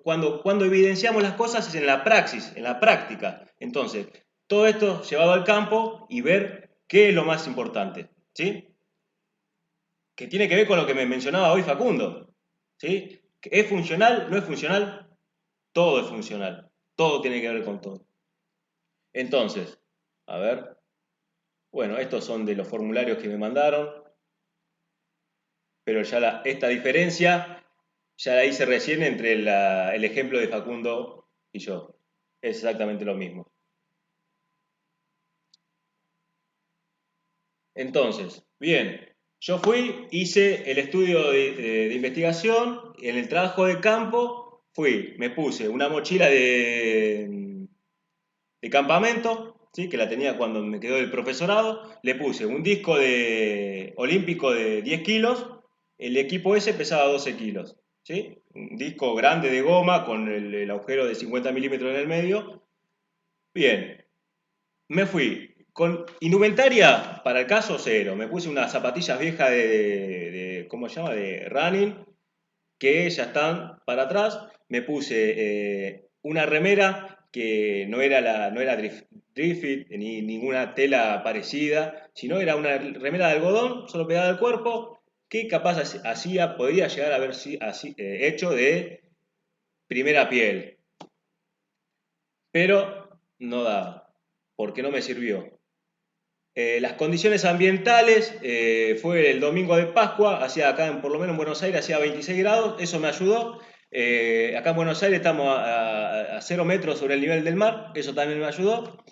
cuando evidenciamos las cosas es en la praxis, en la práctica. Entonces, todo esto llevado al campo y ver qué es lo más importante, ¿sí? Que tiene que ver con lo que me mencionaba hoy Facundo, ¿sí? ¿Es funcional? ¿No es funcional? Todo es funcional, todo tiene que ver con todo. Entonces, a ver, bueno, estos son de los formularios que me mandaron, pero ya esta diferencia ya la hice recién entre el ejemplo de Facundo y yo. Es exactamente lo mismo. Entonces, bien, yo hice el estudio de investigación, en el trabajo de campo me puse una mochila de campamento, ¿sí? Que la tenía cuando me quedó el profesorado, le puse un disco olímpico de 10 kilos, el equipo ese pesaba 12 kilos, ¿sí? Un disco grande de goma con el agujero de 50 milímetros en el medio. Bien, me fui con indumentaria para el caso cero. Me puse unas zapatillas viejas ¿cómo se llama? De running, que ya están para atrás. Me puse una remera que no era Drift ni ninguna tela parecida, sino era una remera de algodón, solo pegada al cuerpo, que capaz podría llegar a haber hecho de primera piel. Pero no daba, porque no me sirvió. Las condiciones ambientales, fue el domingo de Pascua, por lo menos en Buenos Aires hacía 26 grados, eso me ayudó. Acá en Buenos Aires estamos a 0 metros sobre el nivel del mar, eso también me ayudó.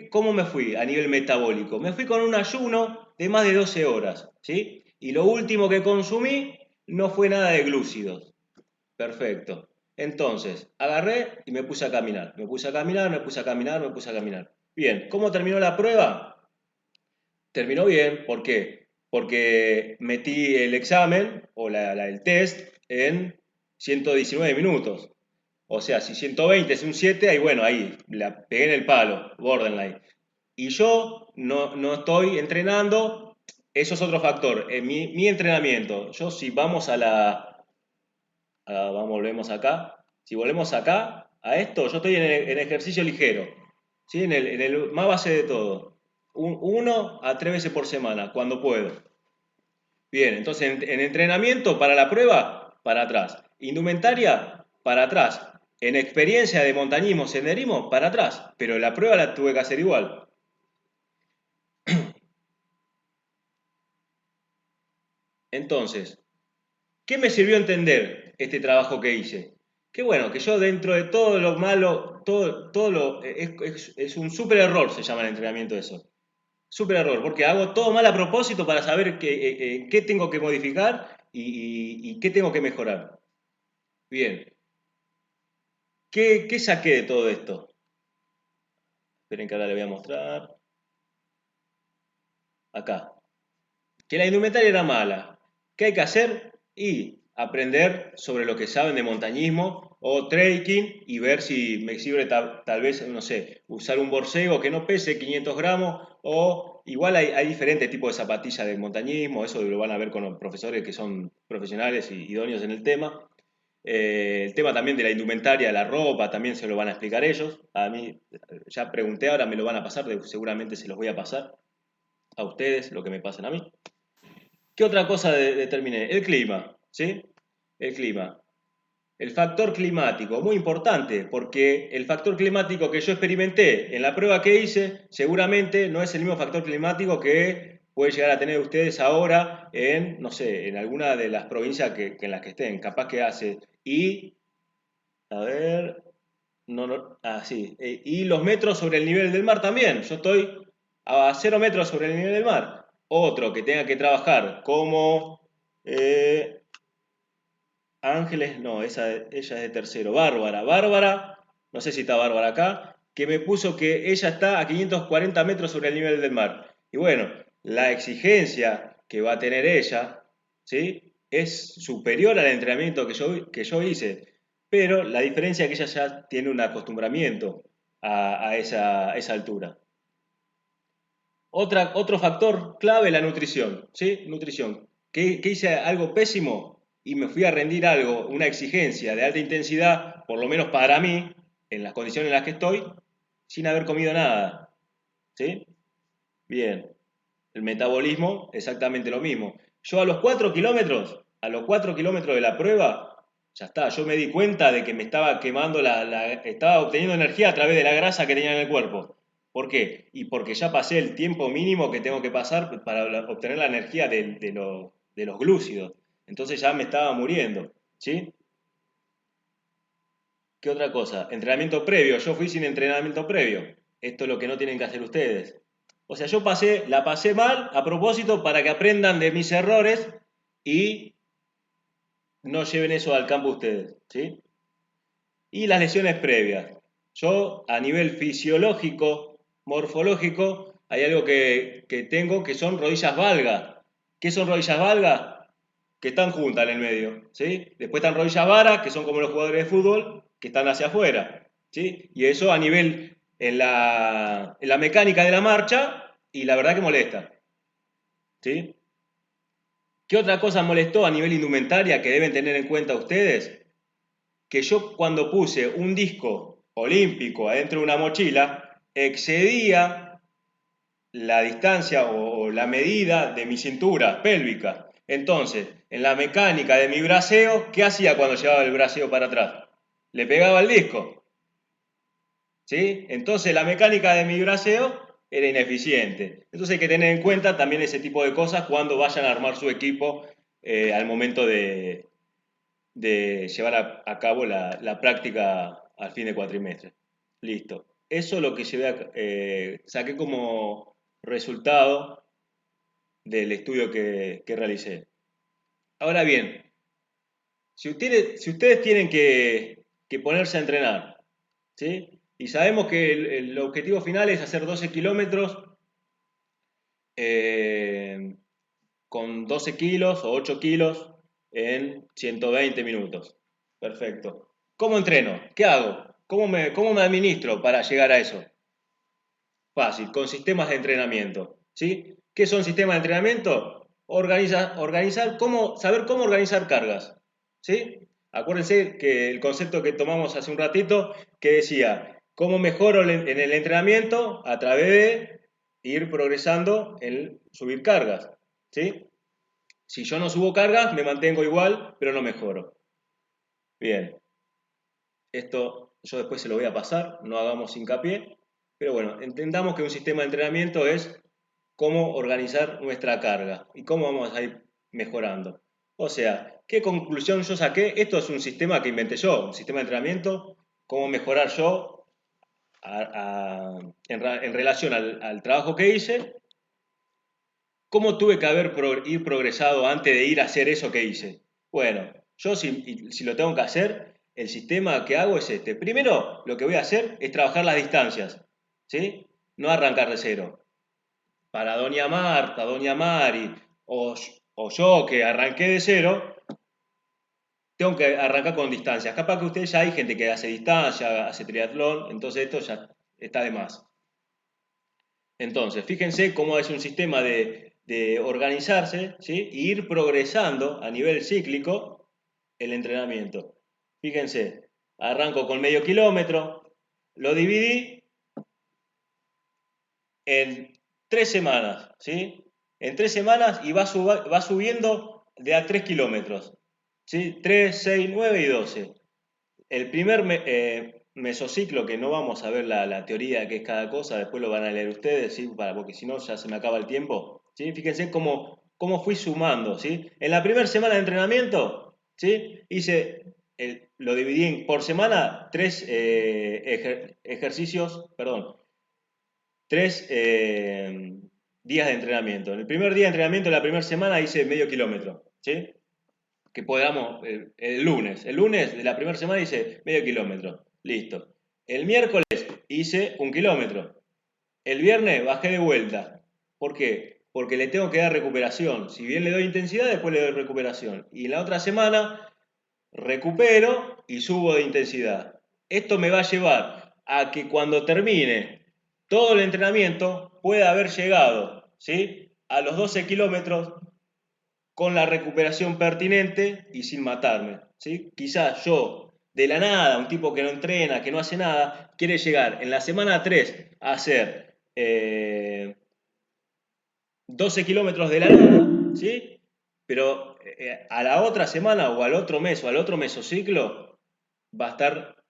¿Cómo me fui a nivel metabólico? Me fui con un ayuno de más de 12 horas, ¿sí? Y lo último que consumí no fue nada de glúcidos. Perfecto. Entonces, agarré y me puse a caminar. Me puse a caminar. Bien, ¿cómo terminó la prueba? Terminó bien, ¿por qué? Porque metí el examen o el test en 119 minutos. O sea, si 120 es un 7, ahí la pegué en el palo, borderline. Y yo no estoy entrenando, eso es otro factor. En mi entrenamiento, si vamos volvemos acá. Si volvemos acá, a esto, yo estoy en ejercicio ligero, ¿sí? En el más base de todo. 1 a 3 veces por semana, cuando puedo. Bien, entonces en entrenamiento para la prueba, para atrás. Indumentaria, para atrás. En experiencia de montañismo, senderismo, para atrás. Pero la prueba la tuve que hacer igual. Entonces, ¿qué me sirvió entender este trabajo que hice? Que bueno, que yo dentro de todo lo malo, es un súper error, se llama el entrenamiento eso. Súper error, porque hago todo mal a propósito para saber qué tengo que modificar y qué tengo que mejorar. Bien. ¿Qué saqué de todo esto? Esperen que ahora le voy a mostrar. Acá. Que la indumentaria era mala. ¿Qué hay que hacer? Y aprender sobre lo que saben de montañismo o trekking y ver si me sirve tal vez, no sé, usar un borcego que no pese 500 gramos o igual hay diferentes tipos de zapatillas de montañismo, eso lo van a ver con los profesores que son profesionales y idóneos en el tema. El tema también de la indumentaria, la ropa, también se lo van a explicar ellos. A mí ya pregunté, ahora me lo van a pasar, seguramente se los voy a pasar a ustedes, lo que me pasen a mí. ¿Qué otra cosa determiné? El clima, ¿sí? El clima. El factor climático, muy importante, porque el factor climático que yo experimenté en la prueba que hice, seguramente no es el mismo factor climático que puede llegar a tener ustedes ahora en, no sé, en alguna de las provincias en las que estén. Capaz que hace. A ver, sí. Y los metros sobre el nivel del mar también. Yo estoy a 0 metros sobre el nivel del mar. Otro que tenga que trabajar como Ángeles, no, ella es de tercero. Bárbara, no sé si está Bárbara acá. que me puso que ella está a 540 metros sobre el nivel del mar. Y bueno, la exigencia que va a tener ella, ¿sí?, es superior al entrenamiento que yo hice, pero la diferencia es que ella ya tiene un acostumbramiento a esa altura. Otro factor clave, la nutrición, ¿sí? Nutrición. Que hice algo pésimo y me fui a rendir algo, una exigencia de alta intensidad, por lo menos para mí, en las condiciones en las que estoy, sin haber comido nada, ¿sí? Bien. El metabolismo, exactamente lo mismo. Yo a los 4 kilómetros de la prueba, ya está, yo me di cuenta de que me estaba quemando, estaba obteniendo energía a través de la grasa que tenía en el cuerpo. ¿Por qué? Y porque ya pasé el tiempo mínimo que tengo que pasar para obtener la energía de los glúcidos. Entonces ya me estaba muriendo, ¿sí? ¿Qué otra cosa? Entrenamiento previo. Yo fui sin entrenamiento previo. Esto es lo que no tienen que hacer ustedes. O sea, la pasé mal a propósito para que aprendan de mis errores y no lleven eso al campo ustedes, ¿sí? Y las lesiones previas. Yo, a nivel fisiológico, morfológico, hay algo que tengo que son rodillas valgas. ¿Qué son rodillas valgas? Que están juntas en el medio, ¿sí? Después están rodillas varas, que son como los jugadores de fútbol, que están hacia afuera, ¿sí? Y eso a nivel, en la mecánica de la marcha, y la verdad que molesta, ¿sí? ¿Qué otra cosa molestó a nivel indumentaria que deben tener en cuenta ustedes? Que yo cuando puse un disco olímpico adentro de una mochila, excedía la distancia o la medida de mi cintura pélvica. Entonces, en la mecánica de mi braceo, ¿qué hacía cuando llevaba el braceo para atrás? Le pegaba al disco, ¿sí? Entonces la mecánica de mi braceo era ineficiente. Entonces hay que tener en cuenta también ese tipo de cosas cuando vayan a armar su equipo al momento de llevar a cabo la práctica al fin de cuatrimestre. Listo. Eso es lo que saqué como resultado del estudio que realicé. Ahora bien, si ustedes tienen que ponerse a entrenar, ¿sí? Y sabemos que el objetivo final es hacer 12 kilómetros con 12 kilos o 8 kilos en 120 minutos. Perfecto. ¿Cómo entreno? ¿Qué hago? ¿Cómo me administro para llegar a eso? Fácil, con sistemas de entrenamiento, ¿sí? ¿Qué son sistemas de entrenamiento? Saber cómo organizar cargas, ¿sí? Acuérdense que el concepto que tomamos hace un ratito, que decía, ¿cómo mejoro en el entrenamiento? A través de ir progresando en subir cargas, ¿sí? Si yo no subo cargas, me mantengo igual, pero no mejoro. Bien, esto yo después se lo voy a pasar, no hagamos hincapié, pero bueno, entendamos que un sistema de entrenamiento es cómo organizar nuestra carga y cómo vamos a ir mejorando. O sea, ¿qué conclusión yo saqué? Esto es un sistema que inventé yo, un sistema de entrenamiento, cómo mejorar yo en relación al trabajo que hice, cómo tuve que ir progresado antes de ir a hacer eso que hice. Bueno, yo si lo tengo que hacer, el sistema que hago es este. Primero, lo que voy a hacer es trabajar las distancias, ¿sí? No arrancar de cero. Para doña Marta, doña Mari o yo que arranqué de cero, tengo que arrancar con distancias. Capaz que ustedes ya hay gente que hace distancia, hace triatlón, entonces esto ya está de más. Entonces, fíjense cómo es un sistema de organizarse, ¿sí? E ir progresando a nivel cíclico el entrenamiento. Fíjense, arranco con medio kilómetro, lo dividí en 3 semanas, ¿sí? En 3 semanas y va subiendo de a 3 kilómetros, ¿sí? 3, 6, 9 y 12. El primer mesociclo, que no vamos a ver la teoría que es cada cosa, después lo van a leer ustedes, ¿sí? Porque si no ya se me acaba el tiempo, ¿sí? Fíjense cómo fui sumando, ¿sí? En la primera semana de entrenamiento, ¿sí? Lo dividí por semana 3 3 días de entrenamiento. En el primer día de entrenamiento, en la primera semana, hice medio kilómetro, ¿sí? Que podamos, el lunes de la primera semana hice medio kilómetro, listo. El miércoles hice 1 kilómetro. El viernes bajé de vuelta. ¿Por qué? Porque le tengo que dar recuperación. Si bien le doy intensidad, después le doy recuperación. Y la otra semana recupero y subo de intensidad. Esto me va a llevar a que cuando termine todo el entrenamiento pueda haber llegado, ¿sí?, a los 12 kilómetros con la recuperación pertinente y sin matarme, ¿sí? Quizás yo, de la nada, un tipo que no entrena, que no hace nada, quiere llegar en la semana 3 a hacer 12 kilómetros de la nada, ¿sí? Pero a la otra semana o al otro mes o al otro mesociclo va a estar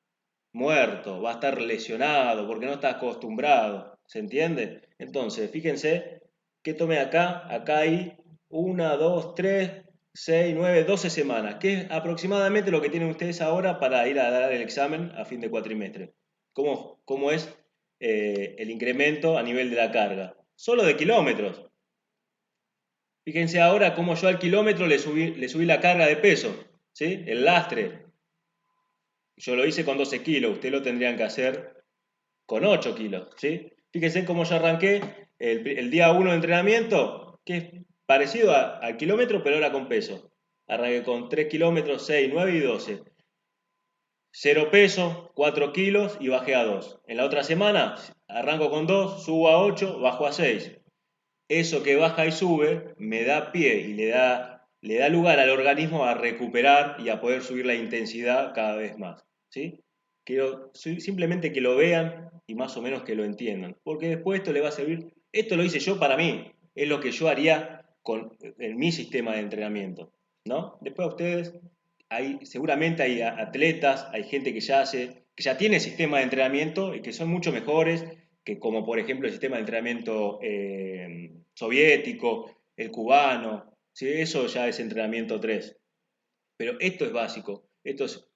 muerto, va a estar lesionado porque no está acostumbrado, ¿se entiende? Entonces, fíjense que tomé acá hay 1, 2, 3, 6, 9, 12 semanas, que es aproximadamente lo que tienen ustedes ahora para ir a dar el examen a fin de cuatrimestre. ¿Cómo es el incremento a nivel de la carga? Solo de kilómetros. Fíjense ahora cómo yo al kilómetro le subí la carga de peso, ¿sí? El lastre. Yo lo hice con 12 kilos, ustedes lo tendrían que hacer con 8 kilos, ¿sí? Fíjense cómo yo arranqué el día 1 de entrenamiento, que es parecido al kilómetro, pero ahora con peso. Arranqué con 3 kilómetros, 6, 9 y 12. 0 peso, 4 kilos y bajé a 2. En la otra semana arranco con 2, subo a 8, bajo a 6. Eso que baja y sube me da pie y le da lugar al organismo a recuperar y a poder subir la intensidad cada vez más, ¿sí? Quiero simplemente que lo vean y más o menos que lo entiendan, porque después esto le va a servir. Esto lo hice yo para mí, es lo que yo haría en mi sistema de entrenamiento, ¿no? Después a ustedes, seguramente hay atletas, hay gente que ya tiene sistema de entrenamiento y que son mucho mejores, que como por ejemplo el sistema de entrenamiento soviético, el cubano, ¿sí? Eso ya es entrenamiento 3. Pero esto es básico. Esto es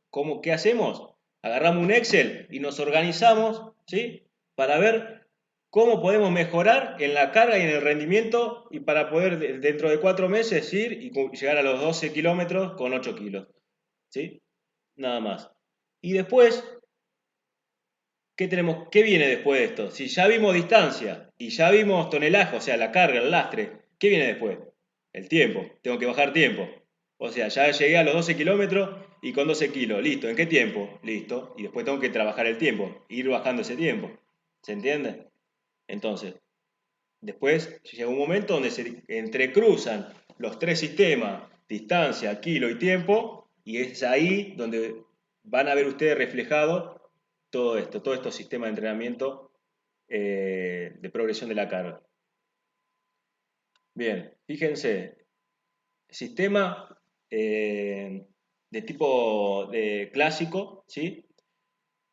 ¿qué hacemos? Agarramos un Excel y nos organizamos, ¿sí?, para ver cómo podemos mejorar en la carga y en el rendimiento y para poder dentro de 4 meses ir y llegar a los 12 kilómetros con 8 kilos, ¿sí? Nada más. Y después, ¿qué viene después de esto? Si ya vimos distancia y ya vimos tonelaje, o sea, la carga, el lastre, ¿qué viene después? El tiempo. Tengo que bajar tiempo. O sea, ya llegué a los 12 kilómetros y con 12 kilos. Listo. ¿En qué tiempo? Listo. Y después tengo que trabajar el tiempo, ir bajando ese tiempo. ¿Se entiende? Entonces, después llega un momento donde se entrecruzan los 3 sistemas, distancia, kilo y tiempo, y es ahí donde van a ver ustedes reflejado todos estos sistemas de entrenamiento de progresión de la carga. Bien, fíjense, sistema de tipo clásico, ¿sí?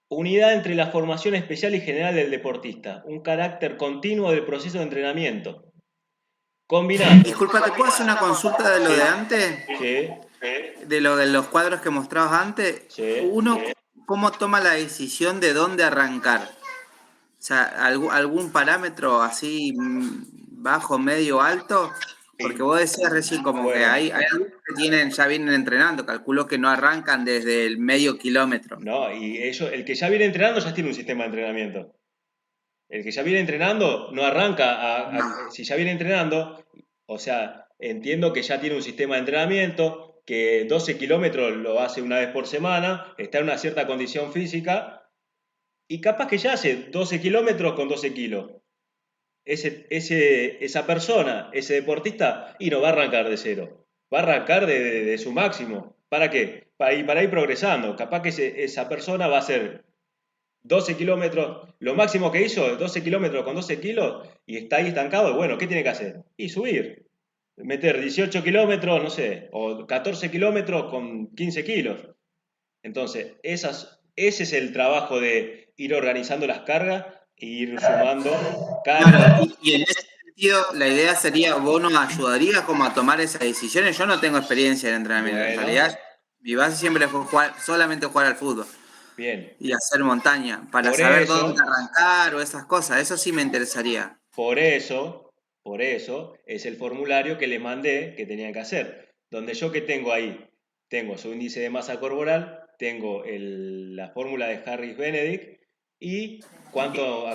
Unidad entre la formación especial y general del deportista, un carácter continuo del proceso de entrenamiento. Combinando. Disculpa, ¿te puedo hacer una consulta de lo de antes? Sí. De lo de los cuadros que mostrabas antes. Sí. Uno, ¿cómo toma la decisión de dónde arrancar? O sea, ¿algún parámetro así bajo, medio, alto? Porque vos decías recién como que hay algunos que ya vienen entrenando, calculo que no arrancan desde el medio kilómetro. No, y el que ya viene entrenando ya tiene un sistema de entrenamiento. El que ya viene entrenando no arranca si ya viene entrenando, o sea, entiendo que ya tiene un sistema de entrenamiento, que 12 kilómetros lo hace una vez por semana, está en una cierta condición física, y capaz que ya hace 12 kilómetros con 12 kilos. Esa persona, ese deportista, y no va a arrancar de cero, va a arrancar de su máximo. ¿Para qué? Para ir progresando. Capaz que esa persona va a hacer 12 kilómetros, lo máximo que hizo, 12 kilómetros con 12 kilos, y está ahí estancado. Bueno, ¿qué tiene que hacer? Y subir. Meter 18 kilómetros, no sé, o 14 kilómetros con 15 kilos. Entonces, ese es el trabajo de ir organizando las cargas e ir sumando Claro, y en ese sentido, la idea sería, ¿vos nos ayudarías como a tomar esas decisiones? Yo no tengo experiencia en entrenamiento, en realidad mi base siempre fue solamente jugar al fútbol. Bien. Y hacer montaña, para saber dónde arrancar o esas cosas, eso sí me interesaría. Por eso es el formulario que les mandé que tenían que hacer. Donde yo que tengo ahí, tengo su índice de masa corporal, tengo la fórmula de Harris-Benedict, y a cuántos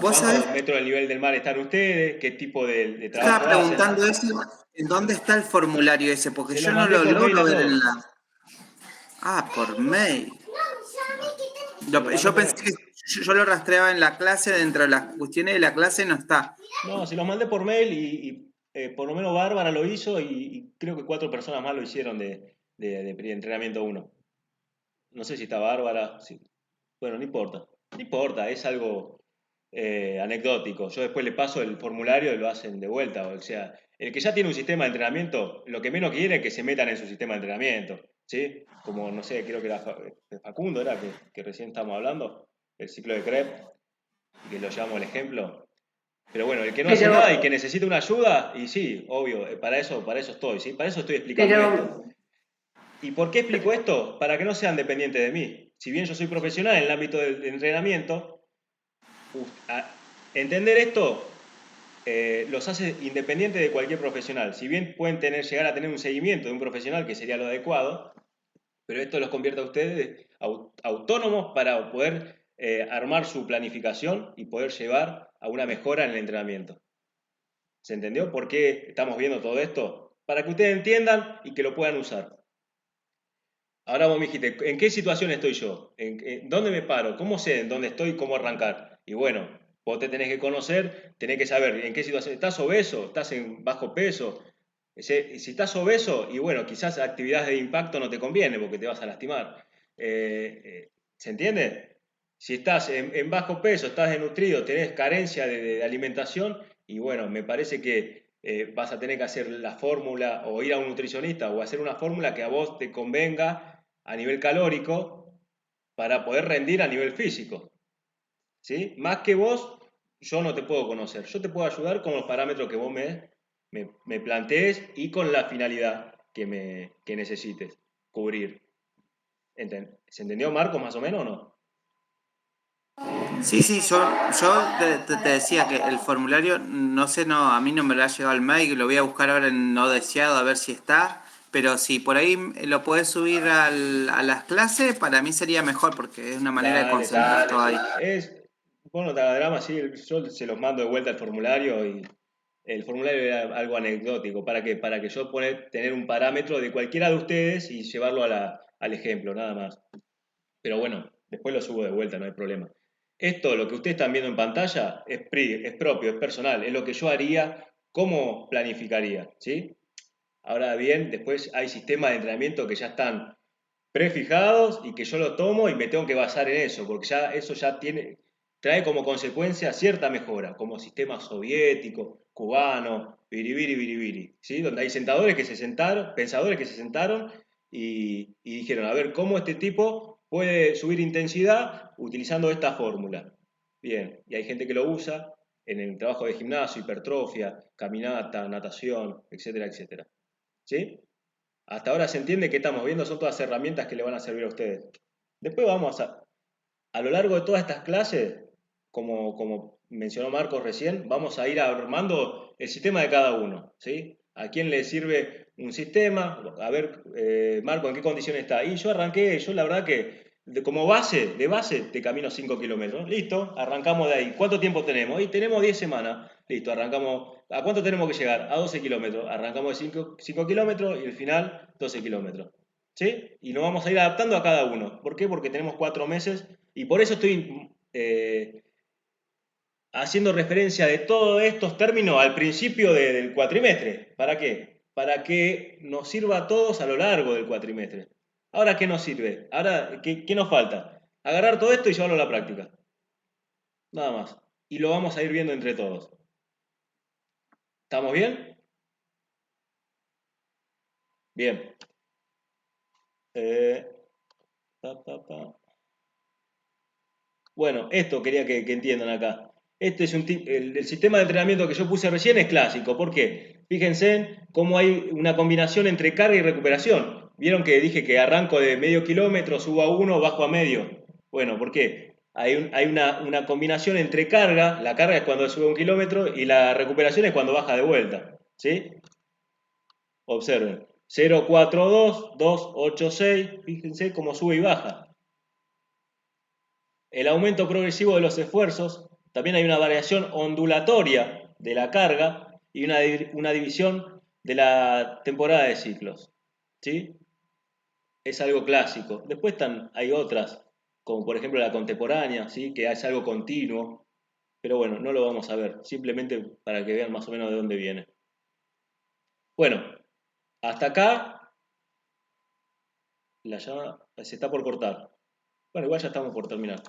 metros del nivel del mar están ustedes, qué tipo de trabajo Estaba preguntando hacen. eso, ¿en dónde está el formulario ese? Porque Se yo lo no mandé lo por mail logro a ver todos. en la... Ah, por mail. Yo pensé que yo lo rastreaba en la clase, dentro de las cuestiones de la clase no está. No, se los mandé por mail y por lo menos Bárbara lo hizo y creo que 4 personas más lo hicieron de entrenamiento 1. No sé si está Bárbara. Sí. Bueno, no importa. No importa, es algo anecdótico. Yo después le paso el formulario y lo hacen de vuelta. O sea, el que ya tiene un sistema de entrenamiento, lo que menos quiere es que se metan en su sistema de entrenamiento. ¿Sí? Como, no sé, creo que era Facundo, era que recién estamos hablando, el ciclo de Krebs, que lo llamamos el ejemplo. Pero bueno, el que no hace nada y que necesita una ayuda, y sí, obvio, para eso estoy, ¿sí? Para eso estoy explicando esto. ¿Y por qué explico esto? Para que no sean dependientes de mí. Si bien yo soy profesional en el ámbito del entrenamiento, entender esto los hace independientes de cualquier profesional. Si bien pueden llegar a tener un seguimiento de un profesional, que sería lo adecuado, pero esto los convierte a ustedes autónomos para poder armar su planificación y poder llevar a una mejora en el entrenamiento. ¿Se entendió por qué estamos viendo todo esto? Para que ustedes entiendan y que lo puedan usar. Ahora vos me dijiste, ¿en qué situación estoy yo? ¿Dónde me paro? ¿Cómo sé en dónde estoy y cómo arrancar? Y bueno, vos te tenés que conocer, tenés que saber en qué situación. ¿Estás obeso? ¿Estás en bajo peso? Si estás obeso, y bueno, quizás actividades de impacto no te conviene porque te vas a lastimar. ¿Se entiende? Si estás en bajo peso, estás desnutrido, tenés carencia de alimentación, y bueno, me parece que vas a tener que hacer la fórmula o ir a un nutricionista o hacer una fórmula que a vos te convenga a nivel calórico para poder rendir a nivel físico. ¿Sí? Más que vos, yo no te puedo conocer. Yo te puedo ayudar con los parámetros que vos me plantees y con la finalidad que necesites cubrir. ¿Se entendió, Marcos, más o menos o no? Sí, yo te decía que el formulario, no sé, a mí no me lo ha llegado al mail, lo voy a buscar ahora en no deseado a ver si está, pero si por ahí lo podés subir a las clases, para mí sería mejor porque es una manera de Dale, concentrar todo ahí. Bueno, te hagas drama, sí, yo se los mando de vuelta al formulario y el formulario era algo anecdótico. ¿Para qué? Para que yo tener un parámetro de cualquiera de ustedes y llevarlo al ejemplo, nada más. Pero bueno, después lo subo de vuelta, no hay problema. Esto, lo que ustedes están viendo en pantalla, es propio, es personal, es lo que yo haría, cómo planificaría, ¿sí? Ahora bien, después hay sistemas de entrenamiento que ya están prefijados y que yo lo tomo y me tengo que basar en eso, porque ya eso ya trae como consecuencia cierta mejora, como sistema soviético, cubano, biribiri, biribiri, ¿sí? Donde hay pensadores que se sentaron y dijeron, a ver, ¿cómo este tipo puede subir intensidad utilizando esta fórmula? Bien, y hay gente que lo usa en el trabajo de gimnasio, hipertrofia, caminata, natación, etcétera, etcétera. ¿Sí? Hasta ahora se entiende que estamos viendo son todas herramientas que le van a servir a ustedes. Después vamos a lo largo de todas estas clases, como mencionó Marcos recién, vamos a ir armando el sistema de cada uno, ¿sí? ¿A quién le sirve un sistema? A ver, Marco, ¿en qué condiciones está? Y yo la verdad que como de base, te camino 5 kilómetros. Listo, arrancamos de ahí. ¿Cuánto tiempo tenemos? Y tenemos 10 semanas. Listo, arrancamos. ¿A cuánto tenemos que llegar? A 12 kilómetros. Arrancamos de 5 kilómetros y el final 12 kilómetros. ¿Sí? Y nos vamos a ir adaptando a cada uno. ¿Por qué? Porque tenemos 4 meses y por eso estoy haciendo referencia de todos estos términos al principio del cuatrimestre. ¿Para qué? Para que nos sirva a todos a lo largo del cuatrimestre. Ahora, ¿qué nos sirve? Ahora, ¿qué nos falta? Agarrar todo esto y llevarlo a la práctica. Nada más. Y lo vamos a ir viendo entre todos. ¿Estamos bien? Bien. Bueno, esto quería que entiendan acá. Este es el sistema de entrenamiento que yo puse recién es clásico. ¿Por qué? Fíjense cómo hay una combinación entre carga y recuperación. Vieron que dije que arranco de medio kilómetro, subo a 1, bajo a medio. Bueno, ¿por qué? Hay una combinación entre carga, la carga es cuando sube 1 kilómetro y la recuperación es cuando baja de vuelta. ¿Sí? Observen. 0, 4, 2, 2, 8, 6. Fíjense cómo sube y baja. El aumento progresivo de los esfuerzos, también hay una variación ondulatoria de la carga y una división de la temporada de ciclos. ¿Sí? Es algo clásico. Después hay otras, como por ejemplo la contemporánea, ¿sí? Que es algo continuo, pero bueno, no lo vamos a ver, simplemente para que vean más o menos de dónde viene. Bueno, hasta acá la llama se está por cortar. Bueno, igual ya estamos por terminar.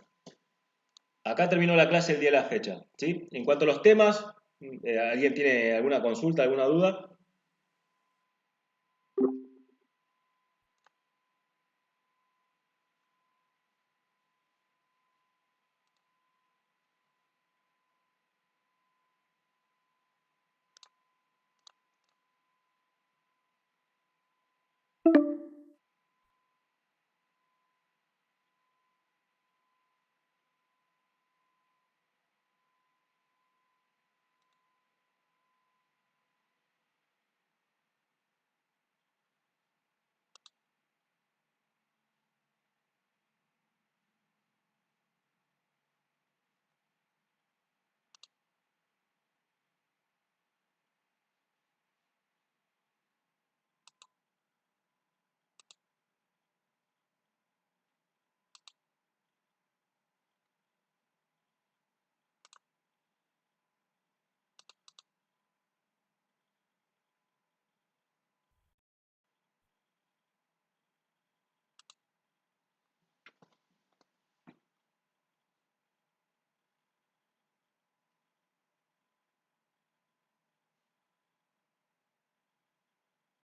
Acá terminó la clase el día de la fecha, ¿sí? En cuanto a los temas, ¿alguien tiene alguna consulta, alguna duda?